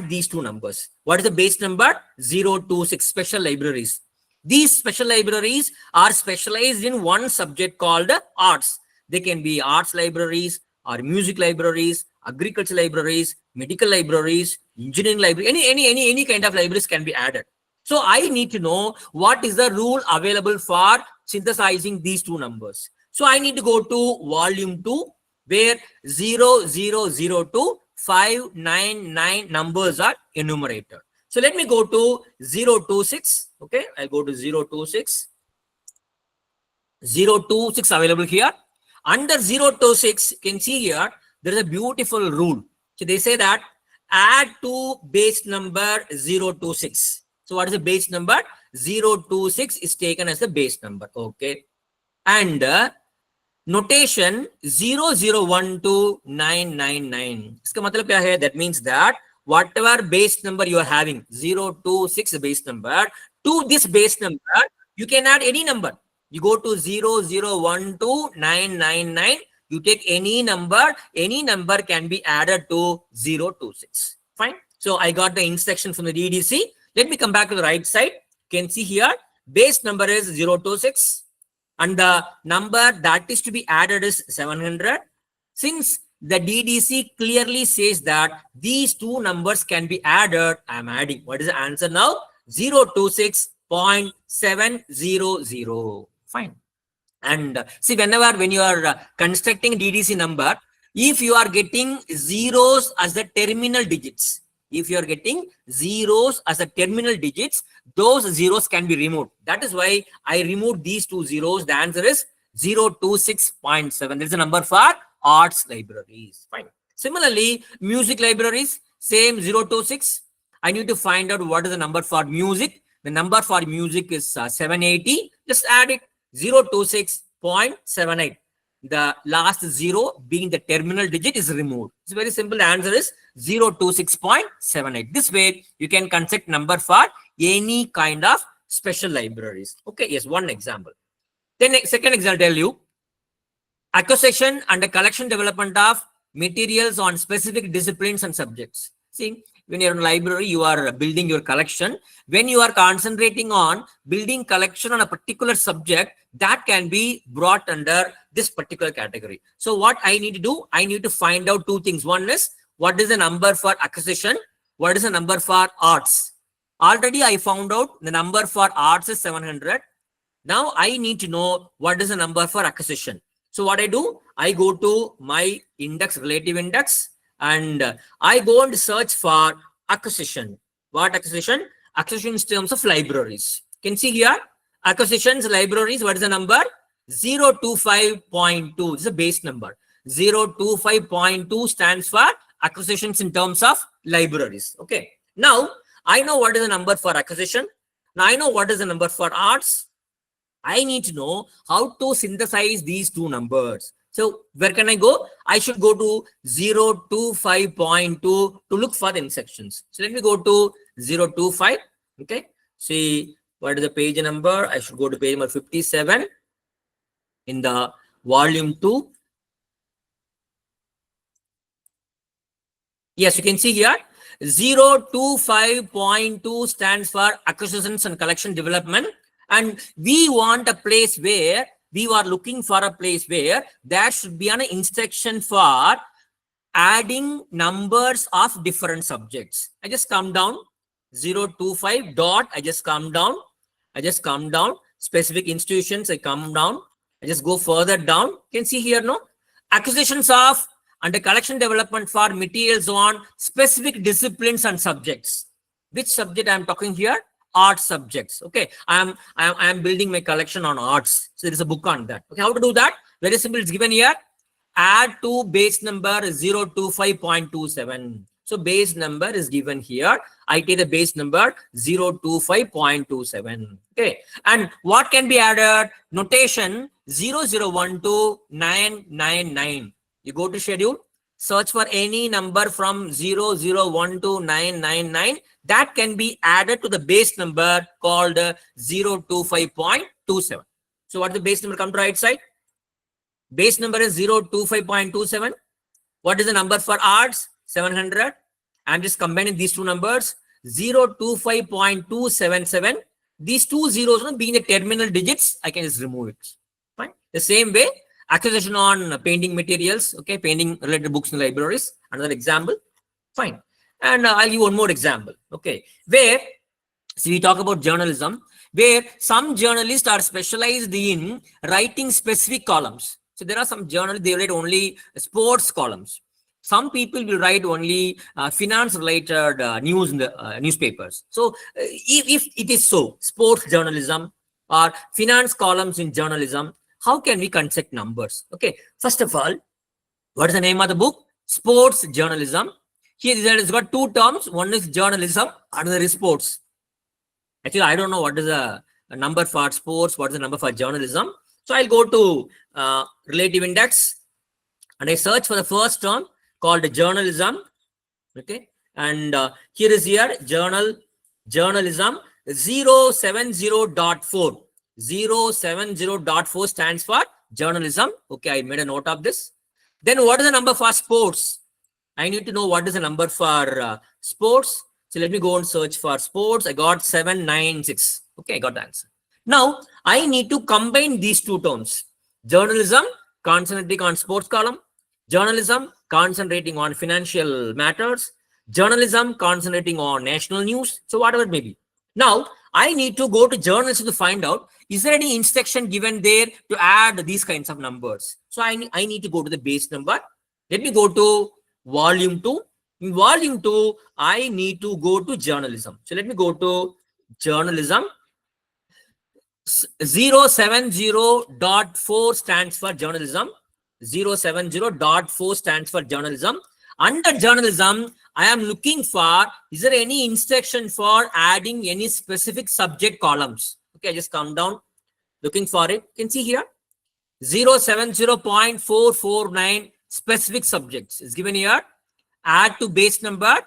these 2 numbers. What is the base number? 026. Special libraries. These special libraries are specialized in one subject called arts. They can be arts libraries or music libraries, agriculture libraries, medical libraries, engineering library, any kind of libraries can be added. So I need to know what is the rule available for synthesizing these 2 numbers. So I need to go to volume 2 where 0002 599 numbers are enumerated. So let me go to 026. Okay, I'll go to 026. 026 available here. Under 026, you can see here, there is a beautiful rule. So they say that add to base number 026. So what is the base number? 026 is taken as the base number. Okay. And notation 0012999. Iska matlab kya hai? That means that whatever base number you are having, 026 base number, to this base number, you can add any number. You go to 0012999. You take any number can be added to 026. Fine. So I got the instruction from the DDC. Let me come back to the right side. You can see here base number is 026 and the number that is to be added is 700. Since the DDC clearly says that these two numbers can be added, I am adding. What is the answer now? 026.700. Fine. And see, when you are constructing DDC number, if you are getting zeros as the terminal digits, those zeros can be removed. That is why I removed these two zeros. The answer is 026.7. There is a number for arts libraries. Fine. Similarly, music libraries, same 026. I need to find out what is the number for music. The number for music is 780. Just add it, 026.78. The last zero being the terminal digit is removed. It's very simple. The answer is 026.78. This way you can construct number for any kind of special libraries. Okay, yes, one example. Then second example, I'll tell you. Acquisition and the collection development of materials on specific disciplines and subjects. See, when you're in a library, you are building your collection. When you are concentrating on building collection on a particular subject, that can be brought under this particular category. So what I need to do, I need to find out two things. One is, what is the number for acquisition? What is the number for arts? Already I found out the number for arts is 700. Now I need to know what is the number for acquisition. So what I do, I go to my index, relative index, and I go and search for acquisition. What acquisition? Acquisition in terms of libraries. You can see here, acquisitions, libraries, what is the number? 025.2. This is a base number. 025.2 stands for acquisitions in terms of libraries. Okay. Now, I know what is the number for acquisition. Now, I know what is the number for arts. I need to know how to synthesize these two numbers. So where can I go? I should go to 025.2 to look for the intersections. So let me go to 025. Okay. See, what is the page number? I should go to page number 57 in the volume 2. Yes, you can see here 025.2 stands for acquisitions and collection development. And we want a place where we are looking for a place where there should be an instruction for adding numbers of different subjects. I just come down 025 dot. I just come down. Specific institutions. I come down. I just go further down. You can see here, no? Acquisitions of and the collection development for materials on specific disciplines and subjects. Which subject I am talking here? Art subjects. Okay, I am building my collection on arts. So there is a book on that. Okay, how to do that? Very simple. It's given here. Add to base number 025.27. So base number is given here. I take the base number 025.27. Okay, and what can be added? Notation 0012999. You go to schedule. Search for any number from 0012999 that can be added to the base number called 025.27. So what is the base number? Come to right side. Base number is 025.27. What is the number for arts? 700. I'm just combining these two numbers. 025.277. These two zeros being the terminal digits, I can just remove it. Fine. The same way, acquisition on painting materials, okay, painting related books in libraries, another example. Fine. And I'll give one more example, okay, where, see, we talk about journalism, where some journalists are specialized in writing specific columns. So there are some journalists, they write only sports columns. Some people will write only finance related news in the newspapers. So if it is so, sports journalism or finance columns in journalism, how can we construct numbers? Okay, first of all, what is the name of the book? Sports journalism. Here there is got two terms. One is journalism, another is sports. Actually, I don't know what is a number for sports, what is the number for journalism. So I'll go to relative index and I search for the first term called journalism. Okay, and here is journalism 070.4. 070.4 stands for journalism. Okay, I made a note of this. Then what is the number for sports? I need to know what is the number for sports. So let me go and search for sports. I got 796. Okay, I got the answer. Now, I need to combine these two terms. Journalism, concentrating on sports column. Journalism, concentrating on financial matters. Journalism, concentrating on national news. So whatever it may be. Now, I need to go to journalism to find out, is there any instruction given there to add these kinds of numbers? So I need to go to the base number. Let me go to volume 2. In volume 2, I need to go to journalism. So let me go to journalism. 070.4 stands for journalism. 070.4 stands for journalism. Under journalism, I am looking for, is there any instruction for adding any specific subject columns? Okay, I just come down, looking for it. You can see here, 070.449 specific subjects is given here. Add to base number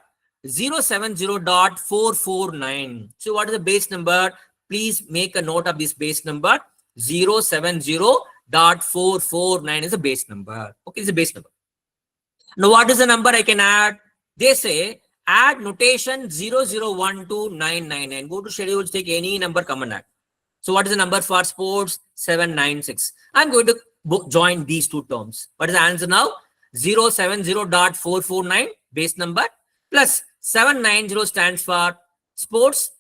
070.449. So what is the base number? Please make a note of this base number. 070.449 is a base number. Okay, it's a base number. Now, what is the number I can add? They say add notation 0012999. Go to schedules, take any number, come and add. So what is the number for sports? 796. I'm going to join these two terms. What is the answer now? 070.449 base number plus 790 stands for sports.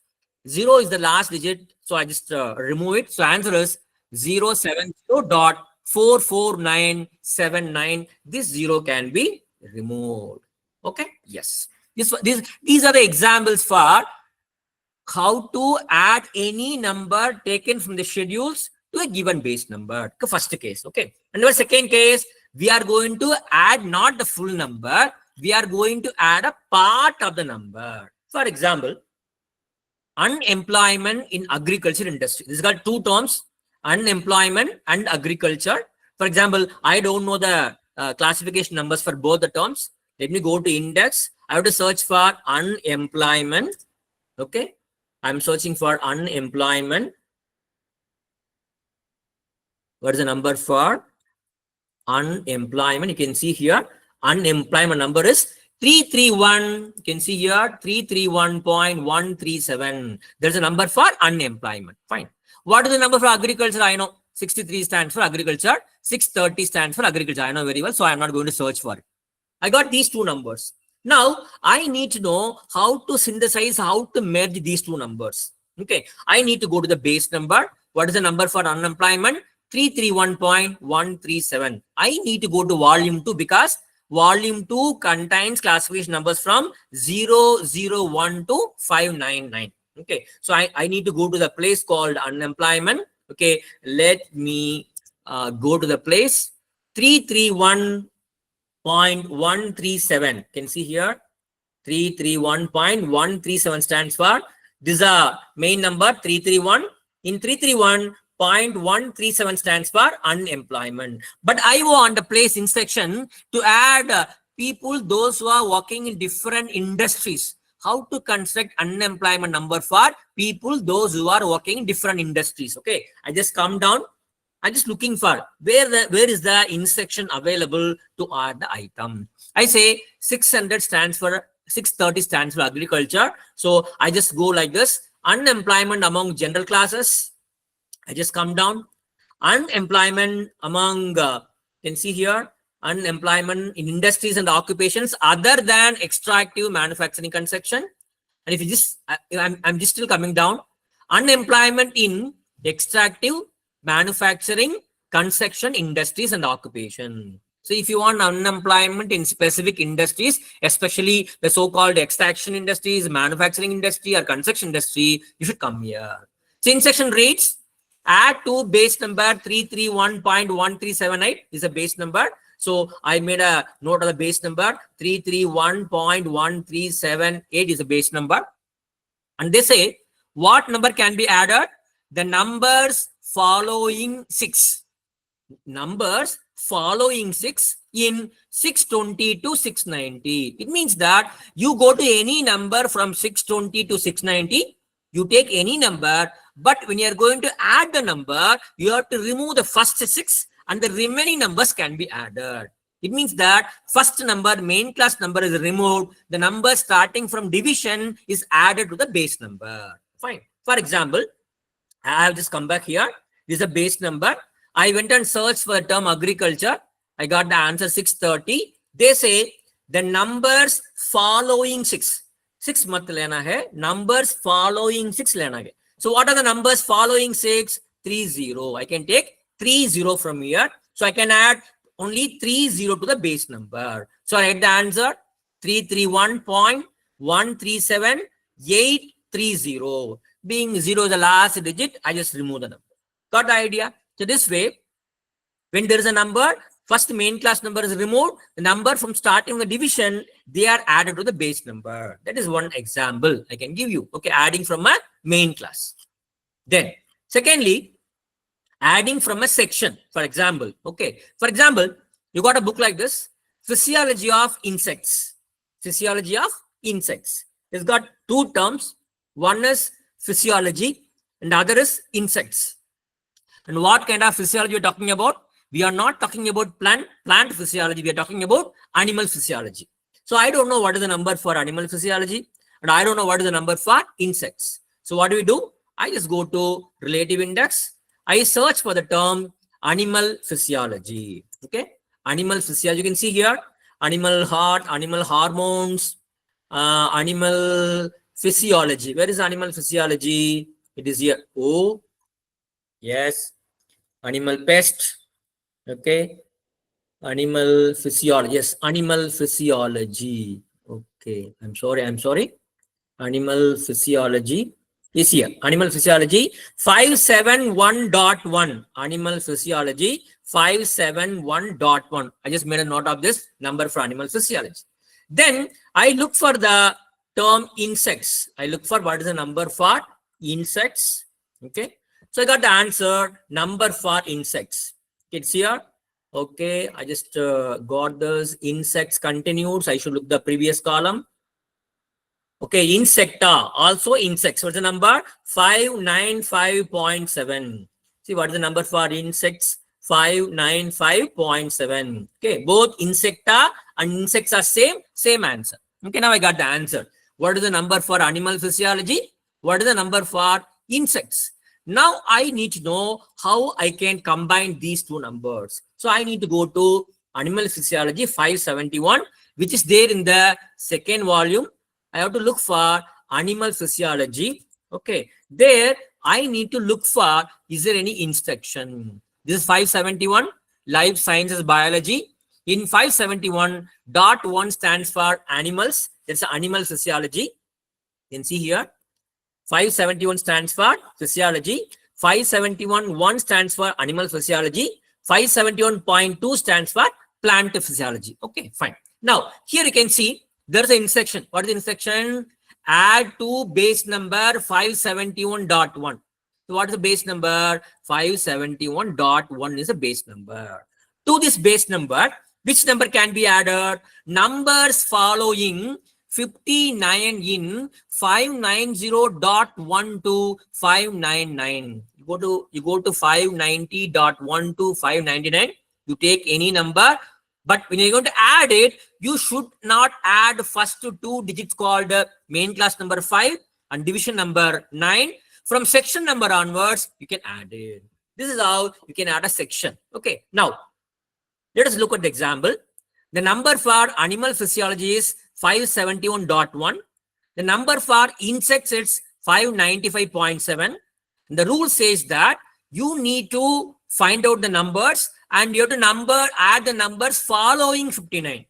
0 is the last digit, so I just remove it. So answer is 070.44979. This 0 can be removed. Okay, yes. These are the examples for how to add any number taken from the schedules to a given base number. First case, okay. And the second case, we are going to add not the full number, we are going to add a part of the number. For example, unemployment in agriculture industry. This has got two terms, unemployment and agriculture. For example, I don't know the classification numbers for both the terms. Let me go to index. I have to search for unemployment. Okay. I'm searching for unemployment. What is the number for unemployment? You can see here, unemployment number is 331. You can see here 331.137. There's a number for unemployment. Fine. What is the number for agriculture? I know 63 stands for agriculture. 630 stands for agriculture. I know very well. So I'm not going to search for it. I got these two numbers. Now I need to know how to synthesize, how to merge these two numbers. Okay. I need to go to the base number. What is the number for unemployment? 331.137. I need to go to volume 2 because volume 2 contains classification numbers from 001 to 599. Okay, so I need to go to the place called unemployment. Okay, let me go to the place 331.137. Can see here 331.137 stands for, this is a main number 331. In 331.137 stands for unemployment. But I want the place instruction to add people, those who are working in different industries. How to construct unemployment number for people, those who are working in different industries. Okay, I just come down. I'm just looking for where is the instruction available to add the item. I say 600 stands for 630 stands for agriculture. So I just go like this. Unemployment among general classes. I just come down. Unemployment among, you can see here, unemployment in industries and occupations other than extractive manufacturing construction. And if you just, I'm just still coming down. Unemployment in extractive manufacturing, construction, industries and occupation. So if you want unemployment in specific industries, especially the so-called extraction industries, manufacturing industry or construction industry, you should come here. So in section rates, add to base number 331.1378 is a base number. So I made a note of the base number 331.1378 is a base number. And they say what number can be added? The numbers following 6. Numbers following 6 in 620 to 690. It means that you go to any number from 620 to 690, you take any number, but when you are going to add the number, you have to remove the first 6 and the remaining numbers can be added. It means that first number, main class number is removed. The number starting from division is added to the base number. Fine. For example, I have just come back here. This is a base number. I went and searched for the term agriculture. I got the answer 630. They say the numbers following 6. 6 mat lena hai. Numbers following 6 lena hai. So what are the numbers following 6? 30. I can take 30 from here. So I can add only 30 to the base number. So I get the answer 331.137830. Being 0 is the last digit, I just remove the number. Got the idea? So this way, when there is a number, first main class number is removed. The number from starting the division, they are added to the base number. That is one example I can give you. Okay, adding from a main class. Then, secondly, adding from a section, for example. Okay, for example, you got a book like this, Physiology of Insects. Physiology of Insects. It's got two terms. One is physiology and the other is insects. And what kind of physiology we're talking about? We are not talking about plant physiology. We are talking about animal physiology. So I don't know what is the number for animal physiology and I don't know what is the number for insects. So what do? I just go to relative index. I search for the term animal physiology. Okay, animal physiology. You can see here animal heart, animal hormones, animal physiology. Where is animal physiology? It is here. Oh, yes. Animal pest. Okay. Animal physiology. Yes, animal physiology. Okay. I'm sorry. Animal physiology is here. Animal physiology 571.1. Animal physiology 571.1. I just made a note of this number for animal physiology. Then I look for the term insects. I look for what is the number for insects. Okay. So I got the answer number for insects. It's here. Okay. I just got this insects continued. So I should look the previous column. Okay. Insecta, also insects. What's the number? 595.7. See what is the number for insects? 595.7. Okay. Both insecta and insects are same answer. Okay. Now I got the answer. What is the number for animal physiology? What is the number for insects? Now I need to know how I can combine these two numbers. So I need to go to animal physiology 571, which is there in the second volume. I have to look for animal physiology. Okay. There I need to look for, is there any instruction? This is 571, life sciences biology. In 571.1 stands for animals. It's animal physiology. You can see here. 571 stands for physiology. 571.1 stands for animal physiology. 571.2 stands for plant physiology. Okay, fine. Now, here you can see there's an instruction. What is the instruction? Add to base number 571.1. So what is the base number? 571.1 is a base number. To this base number, which number can be added? Numbers following 59 in 590.1 to 599. You go to 590.1 to 599. You take any number, but when you're going to add it, you should not add first two digits called main class number 5 and division number 9. From section number onwards, you can add it. This is how you can add a section. Okay. Now, let us look at the example. The number for animal physiology is 571.1. The number for insects is 595.7. The rule says that you need to find out the numbers and you have to add the numbers following 59.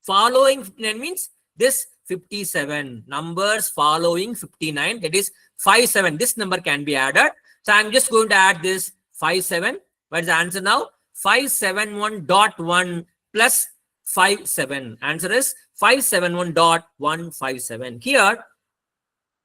Following 59 means this 57. Numbers following 59, that is 57. This number can be added. So I'm just going to add this 57. What is the answer now? 571.1 plus 57. Answer is 571.157. Here,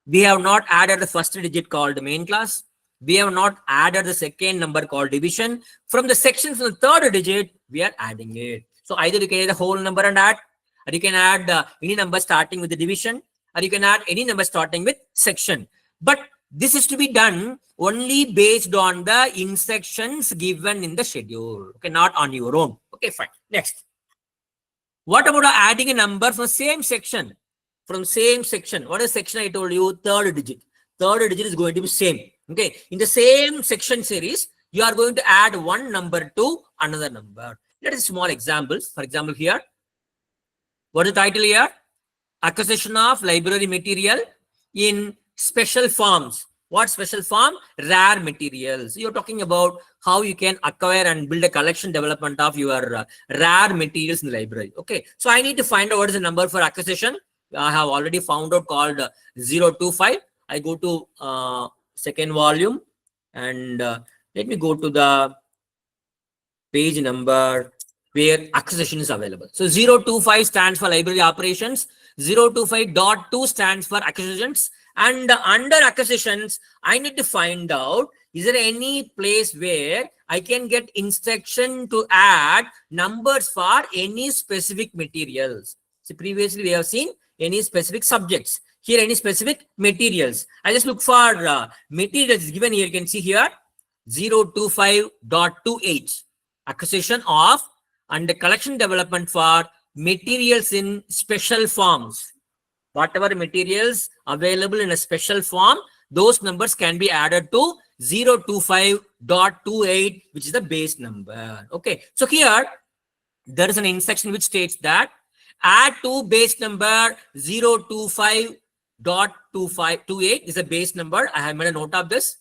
we have not added the first digit called main class. We have not added the second number called division. From the section from the third digit, we are adding it. So either you can add the whole number and add, or you can add any number starting with the division, or you can add any number starting with section. But this is to be done only based on the instructions given in the schedule. Okay, not on your own. Okay, fine. Next. What about adding a number from the same section? From same section. What is section I told you? Third digit. Third digit is going to be same. Okay, in the same section series, you are going to add one number to another number. Let us small examples. For example, here, what is the title here? Acquisition of library material in special forms. What special form? Rare materials. You're talking about how you can acquire and build a collection development of your rare materials in the library. Okay, so I need to find out what is the number for acquisition. I have already found out called 025. I go to second volume and let me go to the page number where acquisition is available. So 025 stands for library operations. 025.2 stands for acquisitions. And under acquisitions, I need to find out, is there any place where I can get instruction to add numbers for any specific materials? So previously we have seen any specific subjects. Here any specific materials. I just look for materials given here. You can see here 025.28 acquisition of and the collection development for materials in special forms. Whatever materials available in a special form, those numbers can be added to 025.28, which is the base number. Okay, so here there is an instruction which states that add to base number 025.28 is a base number. I have made a note of this.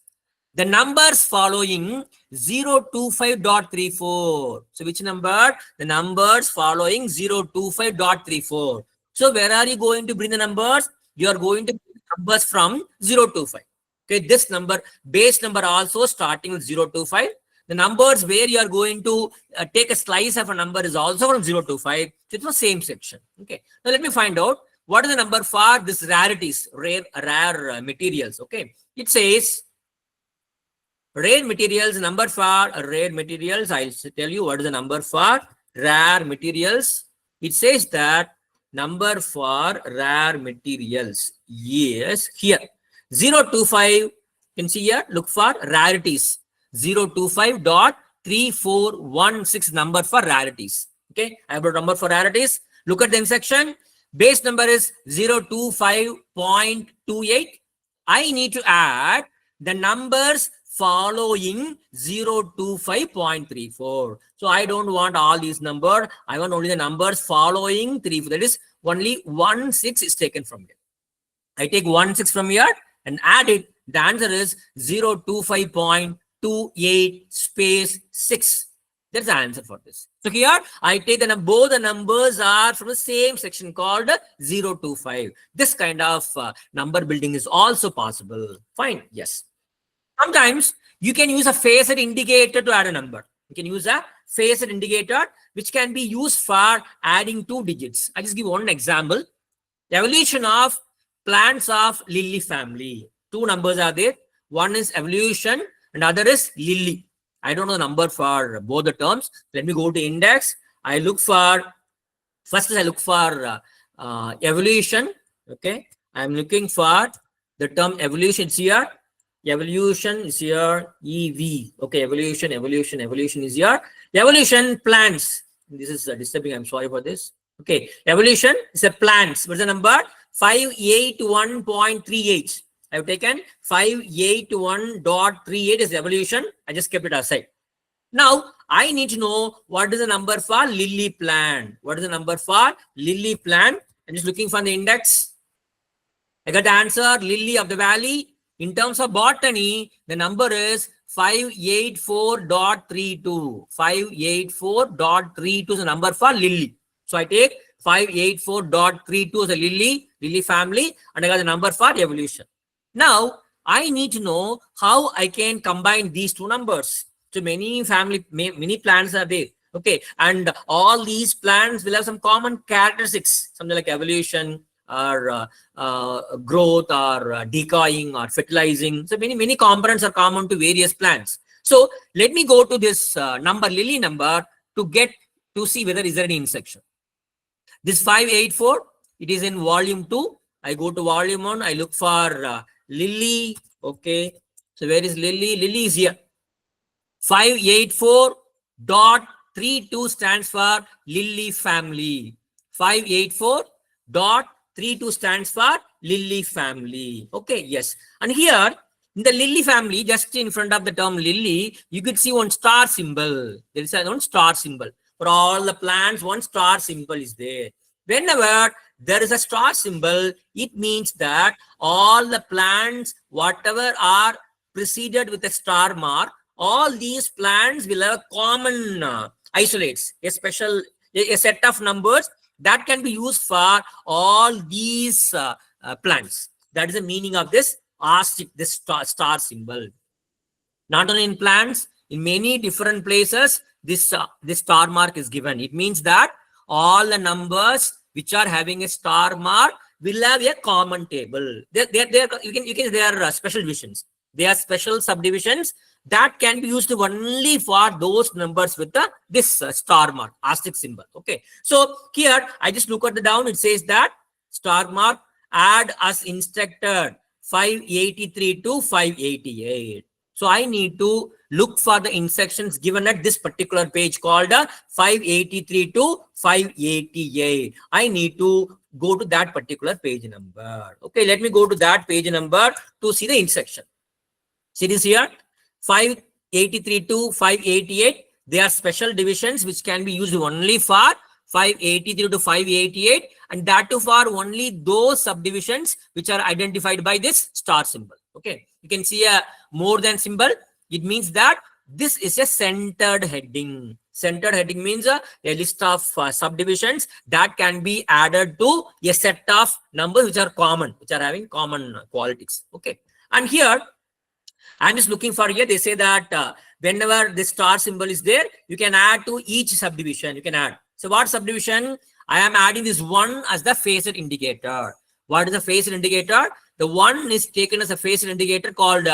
The numbers following 025.34. So which number? The numbers following 025.34. So where are you going to bring the numbers? You are going to bring the numbers from 025. Okay, this number, base number also starting with 025. The numbers where you are going to take a slice of a number is also from 025. So it's the same section. Okay, now let me find out what is the number for this rarities, rare materials. Okay, it says rare materials, number for rare materials. I'll tell you what is the number for rare materials. It says that number for rare materials is here 025. You can see here, look for rarities 025.3416 number for rarities. Okay, I have a number for rarities. Look at the section. Base number is 025.28. I need to add the numbers following 025.34. So I don't want all these numbers. I want only the numbers following 34. That is only 16 is taken from here. I take 16 from here and add it. The answer is 025.28 space 6. That's the answer for this. So here I take the both the numbers are from the same section called 025. This kind of number building is also possible. Fine. Yes. Sometimes you can use a phased indicator to add a number. You can use a phased indicator which can be used for adding 2 digits. I just give one example. The evolution of plants of lily family. 2 numbers are there. One is evolution and other is lily. I don't know the number for both the terms. Let me go to index. I look for, first I look for evolution. Okay. I'm looking for the term evolution here. Evolution is here, EV. Okay, evolution is here. Evolution plants. This is disturbing. I'm sorry for this. Okay, evolution is a plants. What's the number? 581.38. I've taken 581.38 is evolution. I just kept it aside. Now, I need to know what is the number for lily plant. What is the number for lily plant? I'm just looking for the index. I got the answer, lily of the valley. In terms of botany, the number is 584.32. 584.32 is the number for lily. So I take 584.32 as a lily family, and I got the number for evolution. Now, I need to know how I can combine these 2 numbers. So many plants are there. Okay, and all these plants will have some common characteristics, something like evolution, or growth, or decoying, or fertilizing. So many components are common to various plants. So let me go to this number, lily number, to see whether is there any intersection. This 584, it is in volume 2. I go to volume 1. I look for lily. Okay, so where is lily? Lily is here. 584.32 stands for lily family. 584.32 stands for lily family. Okay, yes. And here In the Lily family, just in front of the term Lily, you could see one star symbol. There is one star symbol. For all the plants, one star symbol is there. Whenever there is a star symbol, it means that all the plants, whatever are preceded with a star mark, all these plants will have common isolates, a set of numbers that can be used for all these plants. That is the meaning of this asterisk, this star symbol. Not only in plants, in many different places, this star mark is given. It means that all the numbers which are having a star mark will have a common table. They are special divisions. They are special subdivisions that can be used only for those numbers with this star mark, asterisk symbol. Okay. So here, I just look at the down. It says that star mark, add as instructed 583 to 588. So I need to look for the instructions given at this particular page called 583 to 588. I need to go to that particular page number. Okay, let me go to that page number to see the instruction. See this here, 583 to 588. They are special divisions which can be used only for 583 to 588, and that too for only those subdivisions which are identified by this star symbol. Okay, you can see a more than symbol. It means that this is a centered heading. Centered heading means a list of subdivisions that can be added to a set of numbers which are common, which are having common qualities. Okay, and here I'm just looking for here. They say that whenever this star symbol is there, you can add to each subdivision. You can add. So what subdivision? I am adding this 1 as the phasor indicator. What is the phasor indicator? The 1 is taken as a phasor indicator called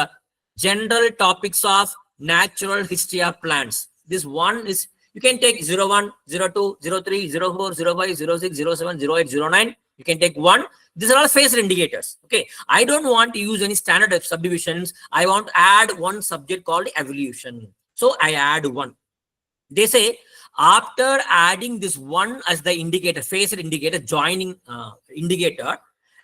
general topics of natural history of plants. This 1 is, you can take 01, 02, 03, 04, 05, 06, 07, 08, 09. You can take 1. These are all phasor indicators. Okay. I don't want to use any standard subdivisions. I want to add one subject called evolution. So I add 1. They say after adding this 1 as the indicator, phasor indicator, joining indicator,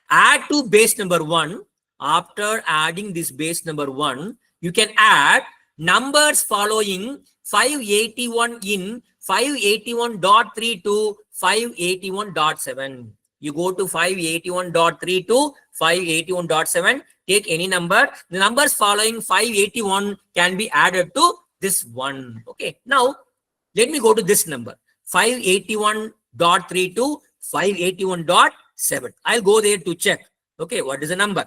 add to base number 1. After adding this base number 1, you can add numbers following 581 in 581.3 to 581.7. You go to 581.3 to 581.7, take any number. The numbers following 581 can be added to this 1. Okay. Now, let me go to this number, 581.3 to 581.7. I'll go there to check. Okay, what is the number?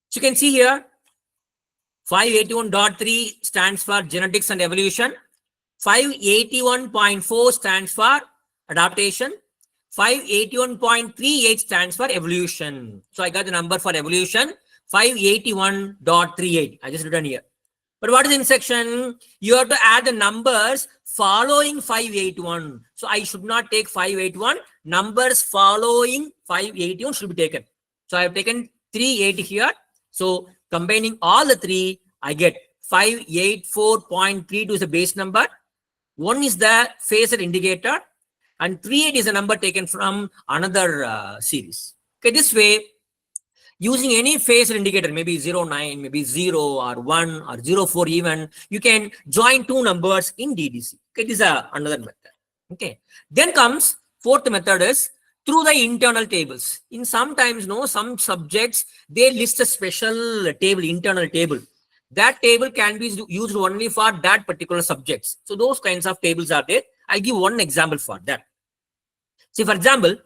So you can see here, 581.3 stands for genetics and evolution. 581.4 stands for adaptation. 581.38 stands for evolution. So I got the number for evolution, 581.38. I just written here. But what is in section? You have to add the numbers following 581. So I should not take 581. Numbers following 581 should be taken. So I have taken 380 here. So combining all the 3, I get 584.32 is the base number. 1 is the phasor indicator. And 38 is a number taken from another series. Okay, this way, using any phasor indicator, maybe 09, maybe 0 or 1 or 04 even, you can join 2 numbers in DDC. Okay, this is another method. Okay, then comes fourth method is through the internal tables. In sometimes, some subjects, they list a special table, internal table. That table can be used only for that particular subjects. So those kinds of tables are there. I'll give one example for that. See, for example,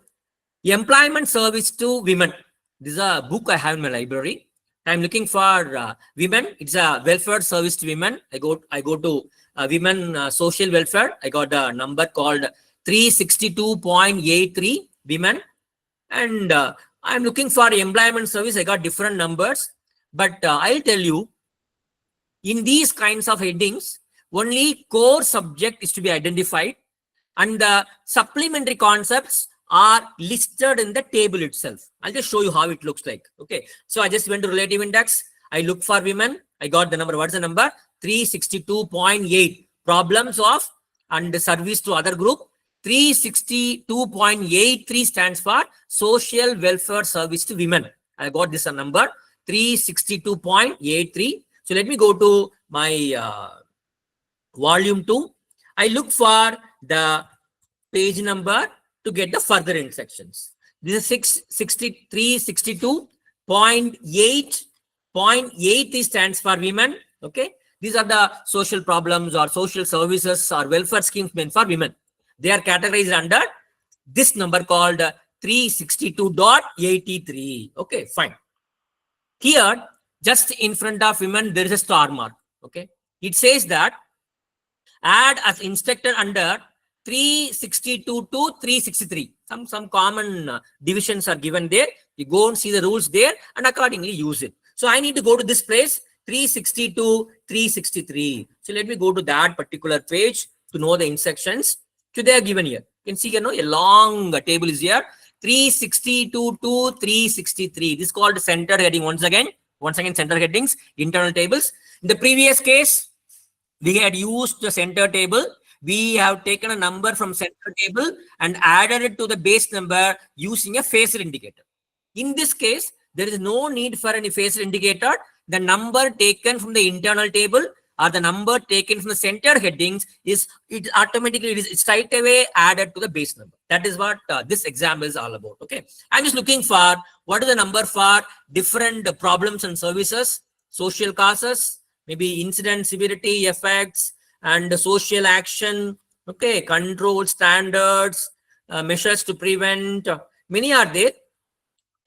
employment service to women. This is a book I have in my library. I'm looking for women. It's a welfare service to women. I go to women social welfare. I got a number called 362.83 women. And I'm looking for employment service. I got different numbers. But I'll tell you, in these kinds of headings, only core subject is to be identified, and the supplementary concepts are listed in the table itself. I'll just show you how it looks like. Okay, so I just went to relative index. I look for women. I got the number. What's the number? 362.8. Problems of and service to other group. 362.83 stands for social welfare service to women. I got this number. 362.83. So let me go to my volume 2. I look for the page number to get the further instructions. This is 362.8 stands for women. Okay, these are the social problems or social services or welfare schemes meant for women. They are categorized under this number called 362.83. Okay, fine. Here, just in front of women, there is a star mark. Okay, it says that add as instructed under 362 to 363. Some common divisions are given there. You go and see the rules there and accordingly use it. So I need to go to this place, 362, 363. So let me go to that particular page to know the instructions. So they are given here. You can see, you know, a long table is here. 362 to 363. This is called center heading. Once again, center headings, internal tables. In the previous case, we had used the center table. We have taken a number from center table and added it to the base number using a phasor indicator. In this case, there is no need for any phasor indicator. The number taken from the internal table or the number taken from the center headings is straight away added to the base number. That is what this example is all about. Okay, I'm just looking for what is the number for different problems and services, social causes, maybe incident severity, effects, and social action. Okay, control, standards, measures to prevent. Many are there.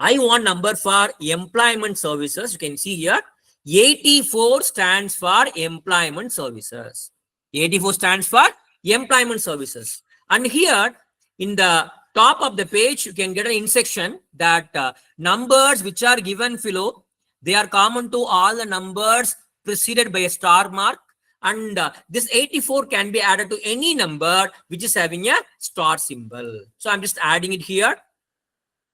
I want number for employment services. You can see here, 84 stands for employment services. 84 stands for employment services. And here in the top of the page, you can get an instruction that numbers which are given below, they are common to all the numbers preceded by a star mark. And this 84 can be added to any number which is having a star symbol. So I'm just adding it here.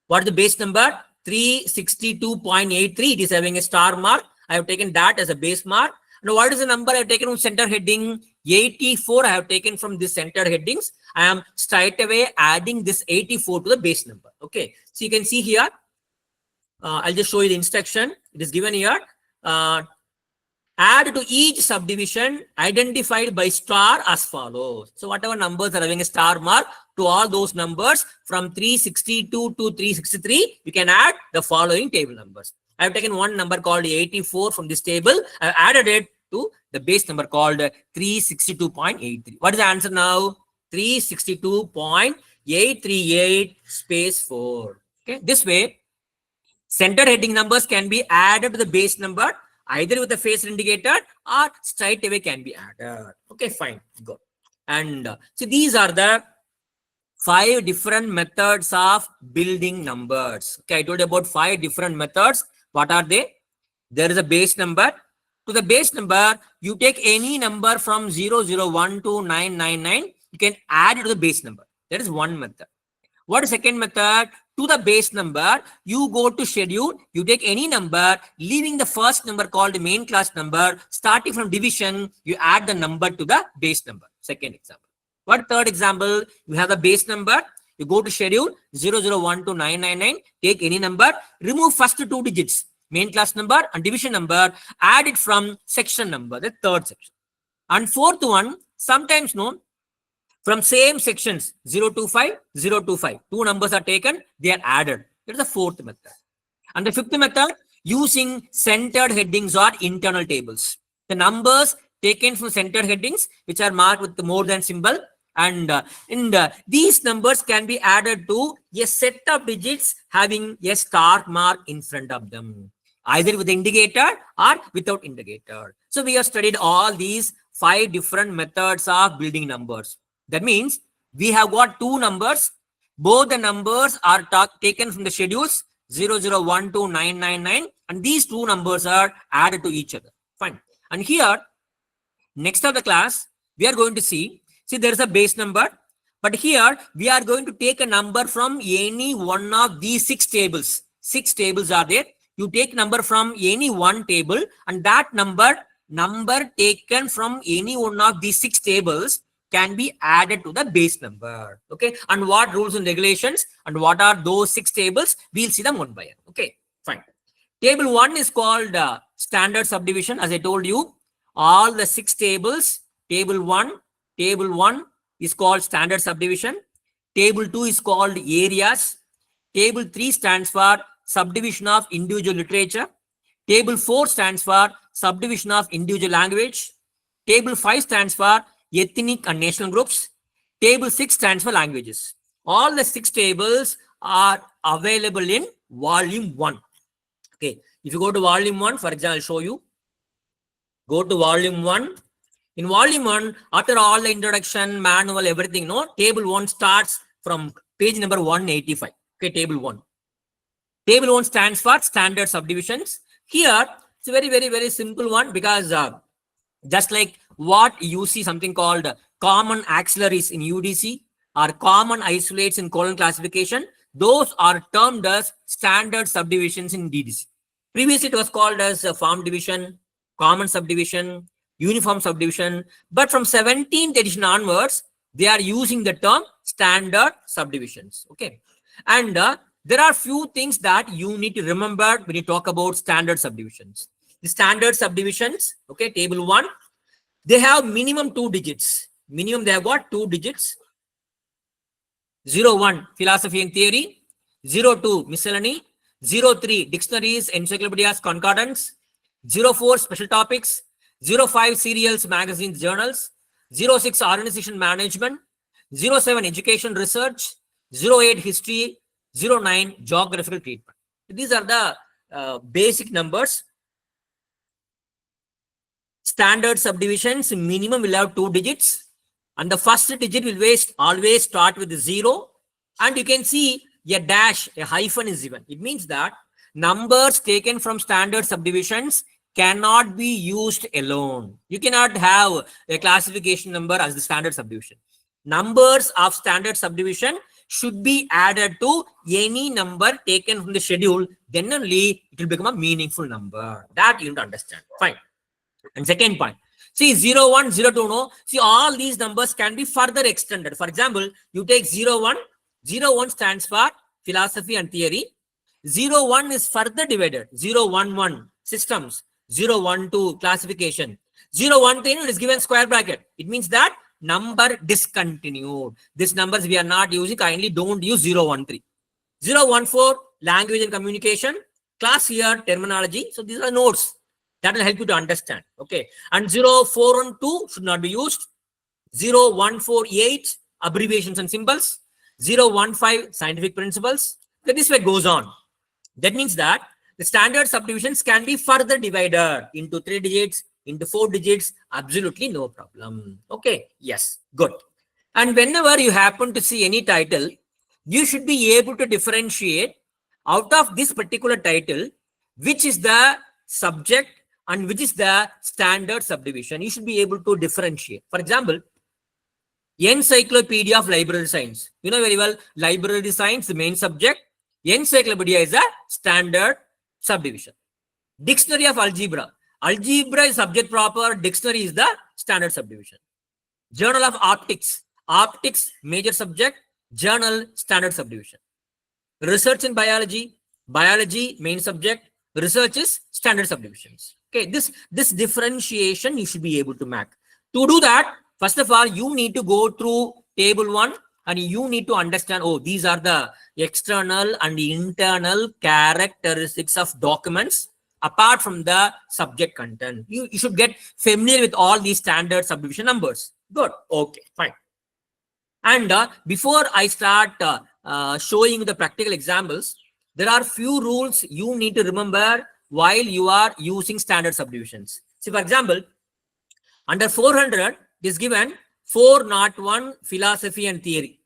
What is the base number? 362.83. It is having a star mark. I have taken that as a base mark. Now, what is the number I have taken from center heading? 84 I have taken from this center headings. I am straight away adding this 84 to the base number. Okay. So you can see here. I'll just show you the instruction. It is given here. Add to each subdivision identified by star as follows. So whatever numbers are having a star mark, to all those numbers from 362 to 363, you can add the following table numbers. I have taken one number called 84 from this table. I have added it to the base number called 362.83. What is the answer now? 362.838 space 4. Okay, this way, center heading numbers can be added to the base number either with a phasor indicator or straight away can be added. Okay, fine, good. And so these are the 5 different methods of building numbers. Okay, I told you about 5 different methods. What are they? There is a base number. To the base number, you take any number from 001 to 999. You can add it to the base number. That is one method. What is second method? To the base number, you go to schedule, you take any number, leaving the first number called the main class number, starting from division, you add the number to the base number. Second example. What third example? You have the base number, you go to schedule 001 to 999, take any number, remove first 2 digits, main class number and division number, add it from section number, the third section. And fourth one, sometimes known, from same sections 025, 025. 2 numbers are taken, they are added. That is the fourth method. And the fifth method, using centered headings or internal tables. The numbers taken from centered headings, which are marked with the more than symbol. And these numbers can be added to a set of digits having a star mark in front of them, either with the indicator or without indicator. So we have studied all these 5 different methods of building numbers. That means we have got 2 numbers. Both the numbers are taken from the schedules 001 to 999, and these 2 numbers are added to each other. Fine. And here, next of the class, we are going to see there is a base number, but here we are going to take a number from any one of these 6 tables. 6 tables are there. You take number from any one table, and that number taken from any one of these 6 tables can be added to the base number. Okay, and what rules and regulations and what are those 6 tables, we'll see them one by one. Okay, fine. Table 1 is called standard subdivision. As I told you, all the 6 tables, table 1 is called standard subdivision. Table 2 is called areas. Table 3 stands for subdivision of individual literature. Table 4 stands for subdivision of individual language. Table 5 stands for ethnic and national groups. Table 6 stands for languages. All the 6 tables are available in volume 1. Okay, if you go to volume 1, for example, I'll show you. Go to volume 1. In volume 1, after all the introduction, manual, everything, no, table 1 starts from page number 185. Okay, table 1. Table 1 stands for standard subdivisions. Here, it's a very simple one, because just like what you see something called common auxiliaries in UDC or common isolates in colon classification, those are termed as standard subdivisions in DDC. Previously, it was called as form division, common subdivision, uniform subdivision. But from 17th edition onwards, they are using the term standard subdivisions. Okay. And there are few things that you need to remember when you talk about standard subdivisions. The standard subdivisions, okay, table 1, they have minimum 2 digits. Minimum, they have got 2 digits. 01, philosophy and theory. 02, miscellany. 03, dictionaries, encyclopedias, concordance. 04, special topics. 05, serials, magazines, journals. 06, organization management. 07, education research. 08, history. 09, geographical treatment. These are the basic numbers. Standard subdivisions, minimum will have 2 digits. And the first digit will always start with 0. And you can see a dash, a hyphen is given. It means that numbers taken from standard subdivisions cannot be used alone. You cannot have a classification number as the standard subdivision. Numbers of standard subdivision should be added to any number taken from the schedule. Then only it will become a meaningful number. That you need to understand. Fine. And second point. See 01, 02, no. See, all these numbers can be further extended. For example, you take 01. 01 stands for philosophy and theory. 01 is further divided. 011 systems. 012 classification. 013 is given square bracket. It means that number discontinued. These numbers we are not using. Kindly don't use 013. 014 language and communication. Class here terminology. So these are notes that will help you to understand. Okay. And 0412 should not be used. 0148 abbreviations and symbols. 015 scientific principles. So this way goes on. That means that the standard subdivisions can be further divided into 3 digits, into 4 digits. Absolutely no problem. Okay. Yes. Good. And whenever you happen to see any title, you should be able to differentiate out of this particular title, which is the subject and which is the standard subdivision. You should be able to differentiate. For example, Encyclopedia of Library Science. You know very well, library science, the main subject. Encyclopedia is a standard subdivision. Dictionary of Algebra. Algebra is subject proper. Dictionary is the standard subdivision. Journal of Optics. Optics, major subject. Journal, standard subdivision. Research in biology. Biology, main subject. Research is standard subdivisions. Okay, this differentiation you should be able to make. To do that, first of all, you need to go through table 1 and you need to understand, oh, these are the external and internal characteristics of documents apart from the subject content. You should get familiar with all these standard subdivision numbers. Good. Okay, fine. And before I start showing the practical examples, there are few rules you need to remember while you are using standard subdivisions. See, for example, under 400 is given 401 philosophy and theory.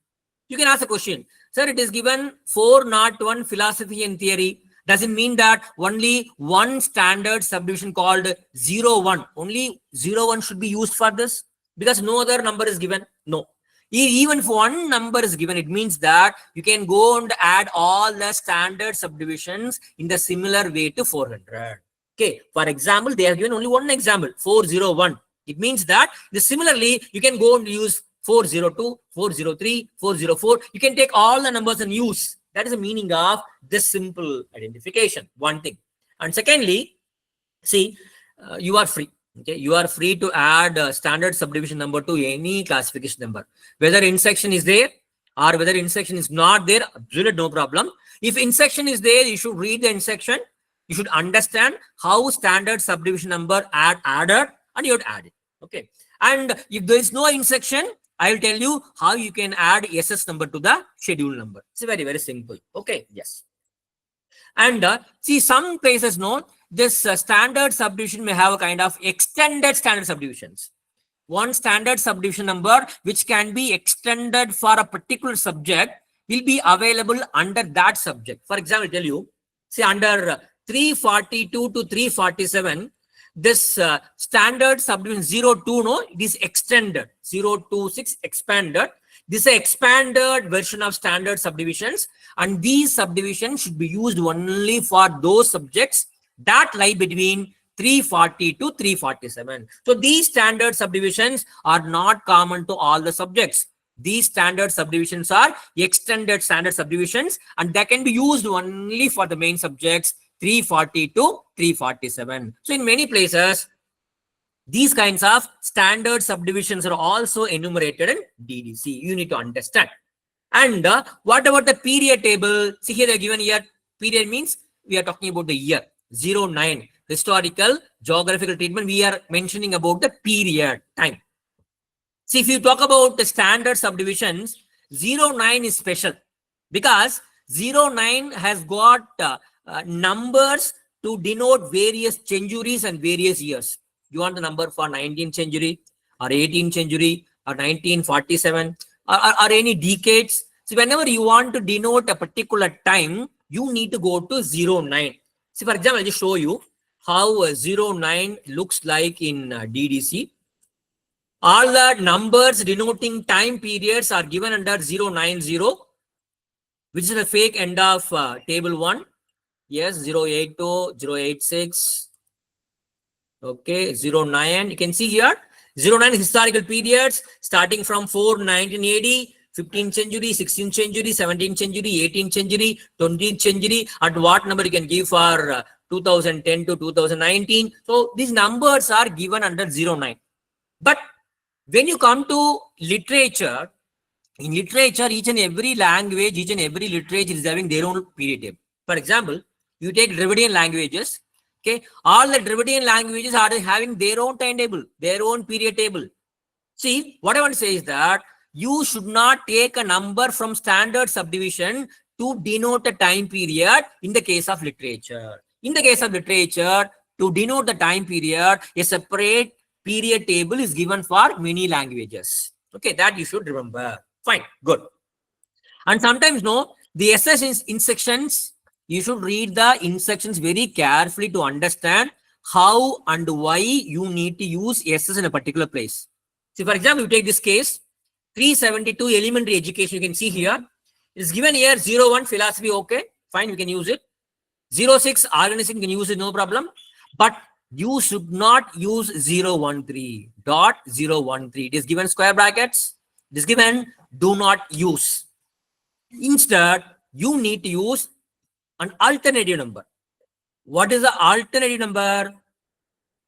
You can ask a question, sir, it is given 401 philosophy and theory. Does it mean that only one standard subdivision called 01, only 01 should be used for this? Because no other number is given? No. Even if one number is given, it means that you can go and add all the standard subdivisions in the similar way to 400. Okay. For example, they have given only one example, 401. It means that similarly, you can go and use 402, 403, 404. You can take all the numbers and use. That is the meaning of this simple identification. One thing. And secondly, see, you are free. Okay, you are free to add standard subdivision number to any classification number, whether intersection is there or whether intersection is not there. Absolutely no problem. If intersection is there, you should read the intersection. You should understand how standard subdivision number added, and you would add it. Okay, and if there is no intersection, I will tell you how you can add SS number to the schedule number. It's very, very simple. Okay, yes. And see, some places know this standard subdivision may have a kind of extended standard subdivisions. One standard subdivision number which can be extended for a particular subject will be available under that subject. For example, I tell you, see, under 342 to 347, this standard subdivision 02, no, it is extended. 026 expanded. This is an expanded version of standard subdivisions, and these subdivisions should be used only for those subjects that lie between 340 to 347. So these standard subdivisions are not common to all the subjects. These standard subdivisions are extended standard subdivisions, and they can be used only for the main subjects 340 to 347. So in many places, these kinds of standard subdivisions are also enumerated in DDC. You need to understand. And what about the period table? See, here they are given here. Period means we are talking about the year 09. Historical, geographical treatment. We are mentioning about the period time. See, if you talk about the standard subdivisions, 09 is special because 09 has got numbers to denote various centuries and various years. You want the number for 19th century or 18th century or 1947 or any decades. So whenever you want to denote a particular time, you need to go to 09. See, for example, I'll just show you how 09 looks like in DDC. All the numbers denoting time periods are given under 090, which is the fake end of table 1. Yes, 082, 086. Okay, 09. You can see here 09 historical periods starting from 1980, 15th century, 16th century, 17th century, 18th century, 20th century. At what number you can give for 2010 to 2019. So these numbers are given under 09. But when you come to literature, in literature, each and every language, each and every literature is having their own period table. For example, you take Dravidian languages. Okay, all the Dravidian languages are having their own timetable, their own period table. See, what I want to say is that you should not take a number from standard subdivision to denote a time period in the case of literature. In the case of literature, to denote the time period, a separate period table is given for many languages. Okay, that you should remember. Fine, good. And sometimes, no, the SS instructions, you should read the instructions very carefully to understand how and why you need to use SS in a particular place. So, for example, you take this case, 372 elementary education, you can see here. It's given here 01 philosophy, okay, fine, you can use it. 06 organizing, you can use it, no problem. But you should not use 013, dot 013. It is given square brackets. It is given do not use. Instead, you need to use an alternative number. What is the alternative number?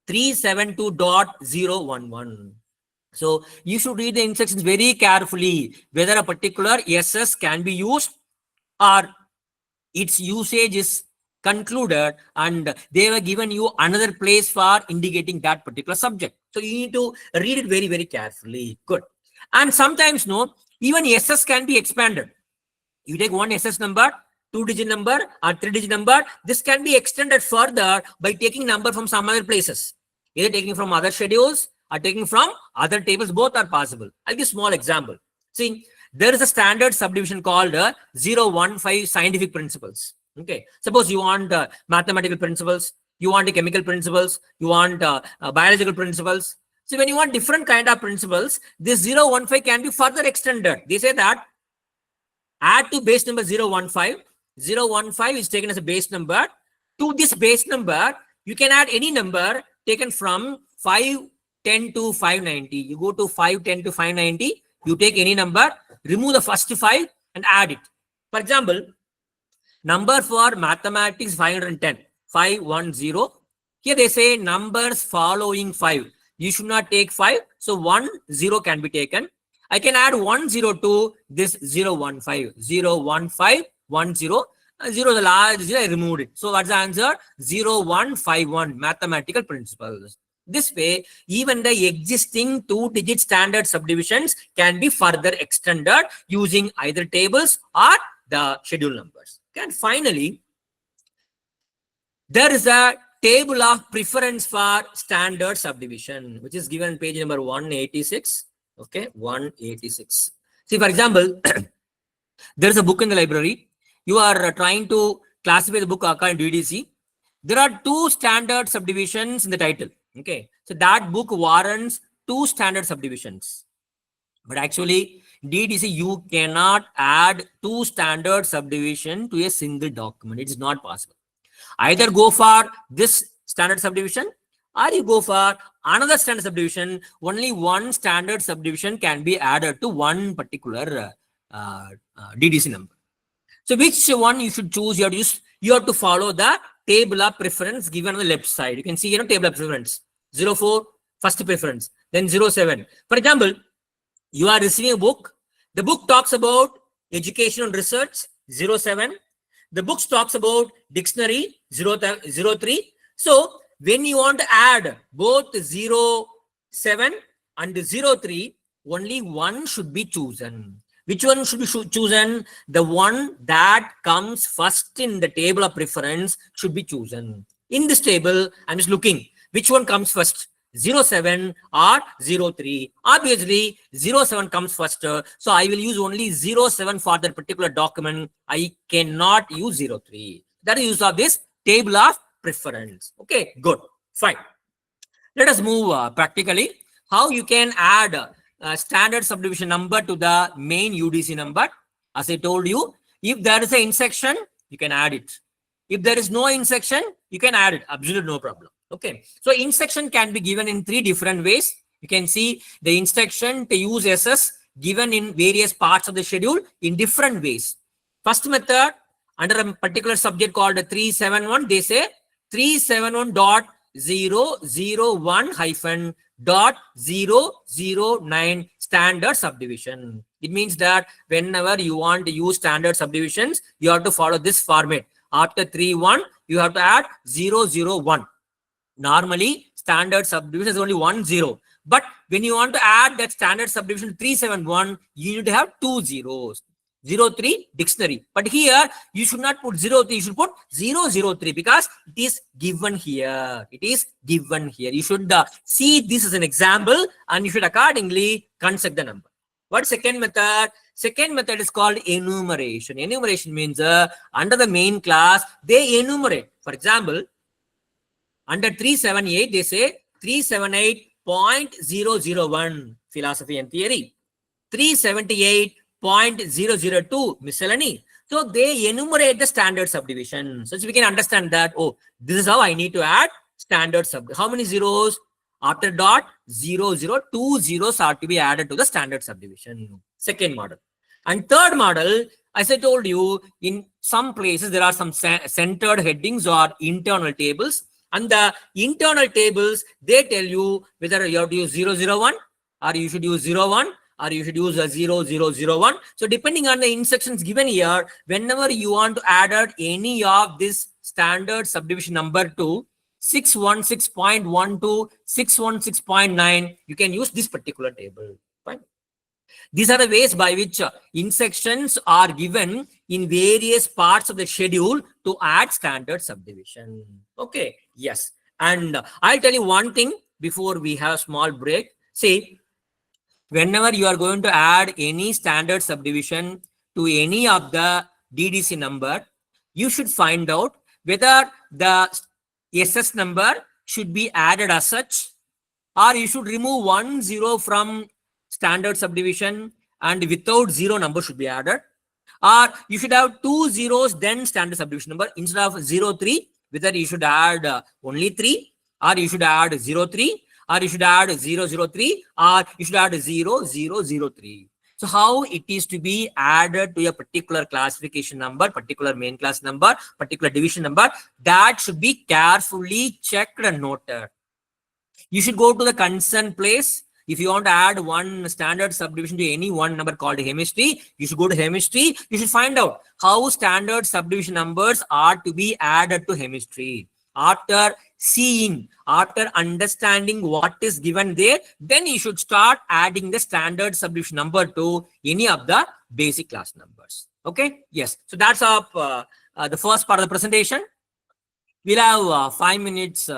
372.011. So you should read the instructions very carefully, whether a particular SS can be used or its usage is concluded and they were given you another place for indicating that particular subject. So you need to read it very, very carefully. Good. And sometimes, no, even SS can be expanded. You take one SS number, 2-digit number or 3-digit number. This can be extended further by taking number from some other places, either taking from other schedules or taking from other tables. Both are possible. I'll give a small example. See, there is a standard subdivision called 015 scientific principles. Okay, suppose you want mathematical principles, you want chemical principles, you want biological principles. So when you want different kind of principles, this 015 can be further extended. They say that add to base number 015. 015 is taken as a base number. To this base number, you can add any number taken from 510 to 590. You go to 510 to 590, you take any number, remove the first 5 and add it. For example, number for mathematics 510. 510. Here they say numbers following 5. You should not take 5. So 1, 0 can be taken. I can add 1, 0 to this 0, 1, 5. 0, 1, 5, 1, 0. 0 is the large 0, I removed it. So what's the answer? 0, 1, 5, 1. Mathematical principles. This way, even the existing 2-digit standard subdivisions can be further extended using either tables or the schedule numbers. And finally, there is a table of preference for standard subdivision, which is given on page number 186. Okay, 186. See, for example, there is a book in the library. You are trying to classify the book according to DDC. There are 2 standard subdivisions in the title. Okay, so that book warrants 2 standard subdivisions. But actually, DDC, you cannot add 2 standard subdivision to a single document. It is not possible. Either go for this standard subdivision or you go for another standard subdivision. Only one standard subdivision can be added to one particular DDC number. So which one you should choose? You have to follow the table of preference given on the left side. You can see, table of preference. 04, first preference. Then 07. For example, you are receiving a book. The book talks about education and research, 07. The book talks about dictionary, 03. So when you want to add both 07 and 03, only one should be chosen. Which one should be chosen? The one that comes first in the table of preference should be chosen. In this table, I'm just looking which one comes first, 07 or 03. Obviously, 07 comes first. So I will use only 07 for that particular document. I cannot use 03. That is use of this table of preference. Okay, good, fine. Let us move practically. How you can add standard subdivision number to the main UDC number. As I told you, if there is an intersection, you can add it. If there is no intersection, you can add it. Absolutely no problem. Okay. So intersection can be given in 3 different ways. You can see the instruction to use SS given in various parts of the schedule in different ways. First method, under a particular subject called 371, they say 371.001-.009 standard subdivision. It means that whenever you want to use standard subdivisions, you have to follow this format. After 31, you have to add 001. Normally, standard subdivision is only 10. But when you want to add that standard subdivision 371, you need to have 2 zeros. 03 dictionary. But here, you should not put 03, you should put 003 because it is given here. It is given here. You should see this as an example and you should accordingly construct the number. What second method? Second method is called enumeration. Enumeration means under the main class, they enumerate. For example, under 378, they say 378.001 philosophy and theory, 378.002 miscellany. So they enumerate the standard subdivision. So we can understand that, oh, this is how I need to add standard subdivision. How many zeros? After dot, 2 zeros are to be added to the standard subdivision. Second model. And third model, as I told you, in some places there are some centered headings or internal tables. And the internal tables, they tell you whether you have to use 001 or you should use 01 or you should use a 0001. So depending on the instructions given here, whenever you want to add any of this standard subdivision number to 616.12, 616.9, you can use this particular table. Fine. These are the ways by which instructions are given in various parts of the schedule to add standard subdivision. Okay, yes. And I'll tell you one thing before we have a small break. See, whenever you are going to add any standard subdivision to any of the DDC number, you should find out whether the SS number should be added as such, or you should remove 10 from standard subdivision and without 0 number should be added, or you should have 2 zeros then standard subdivision number instead of 03, whether you should add only 3, or you should add 03, or you should add 003, or you should add 0003. So how it is to be added to a particular classification number, particular main class number, particular division number, that should be carefully checked and noted. You should go to the concerned place. If you want to add one standard subdivision to any one number called chemistry, you should go to chemistry. You should find out how standard subdivision numbers are to be added to chemistry. After seeing, after understanding what is given there, then you should start adding the standard subdivision number to any of the basic class numbers. Okay, yes. So that's up the first part of the presentation. We'll have 5 minutes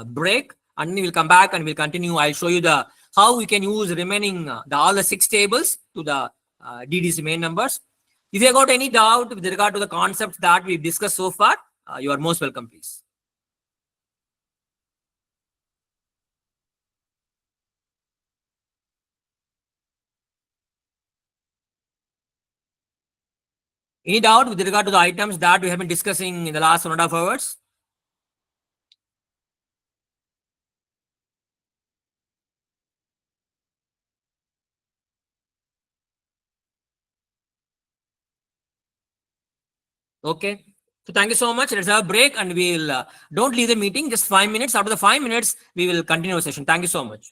break, and then we'll come back and we'll continue. I'll show you the how we can use remaining all the 6 tables to the DDC main numbers. If you have got any doubt with regard to the concepts that we've discussed so far, you are most welcome, please. Any doubt with regard to the items that we have been discussing in the last 1.5 hours? Okay. So thank you so much. Let's have a break and we'll don't leave the meeting. Just 5 minutes. After the 5 minutes, we will continue our session. Thank you so much.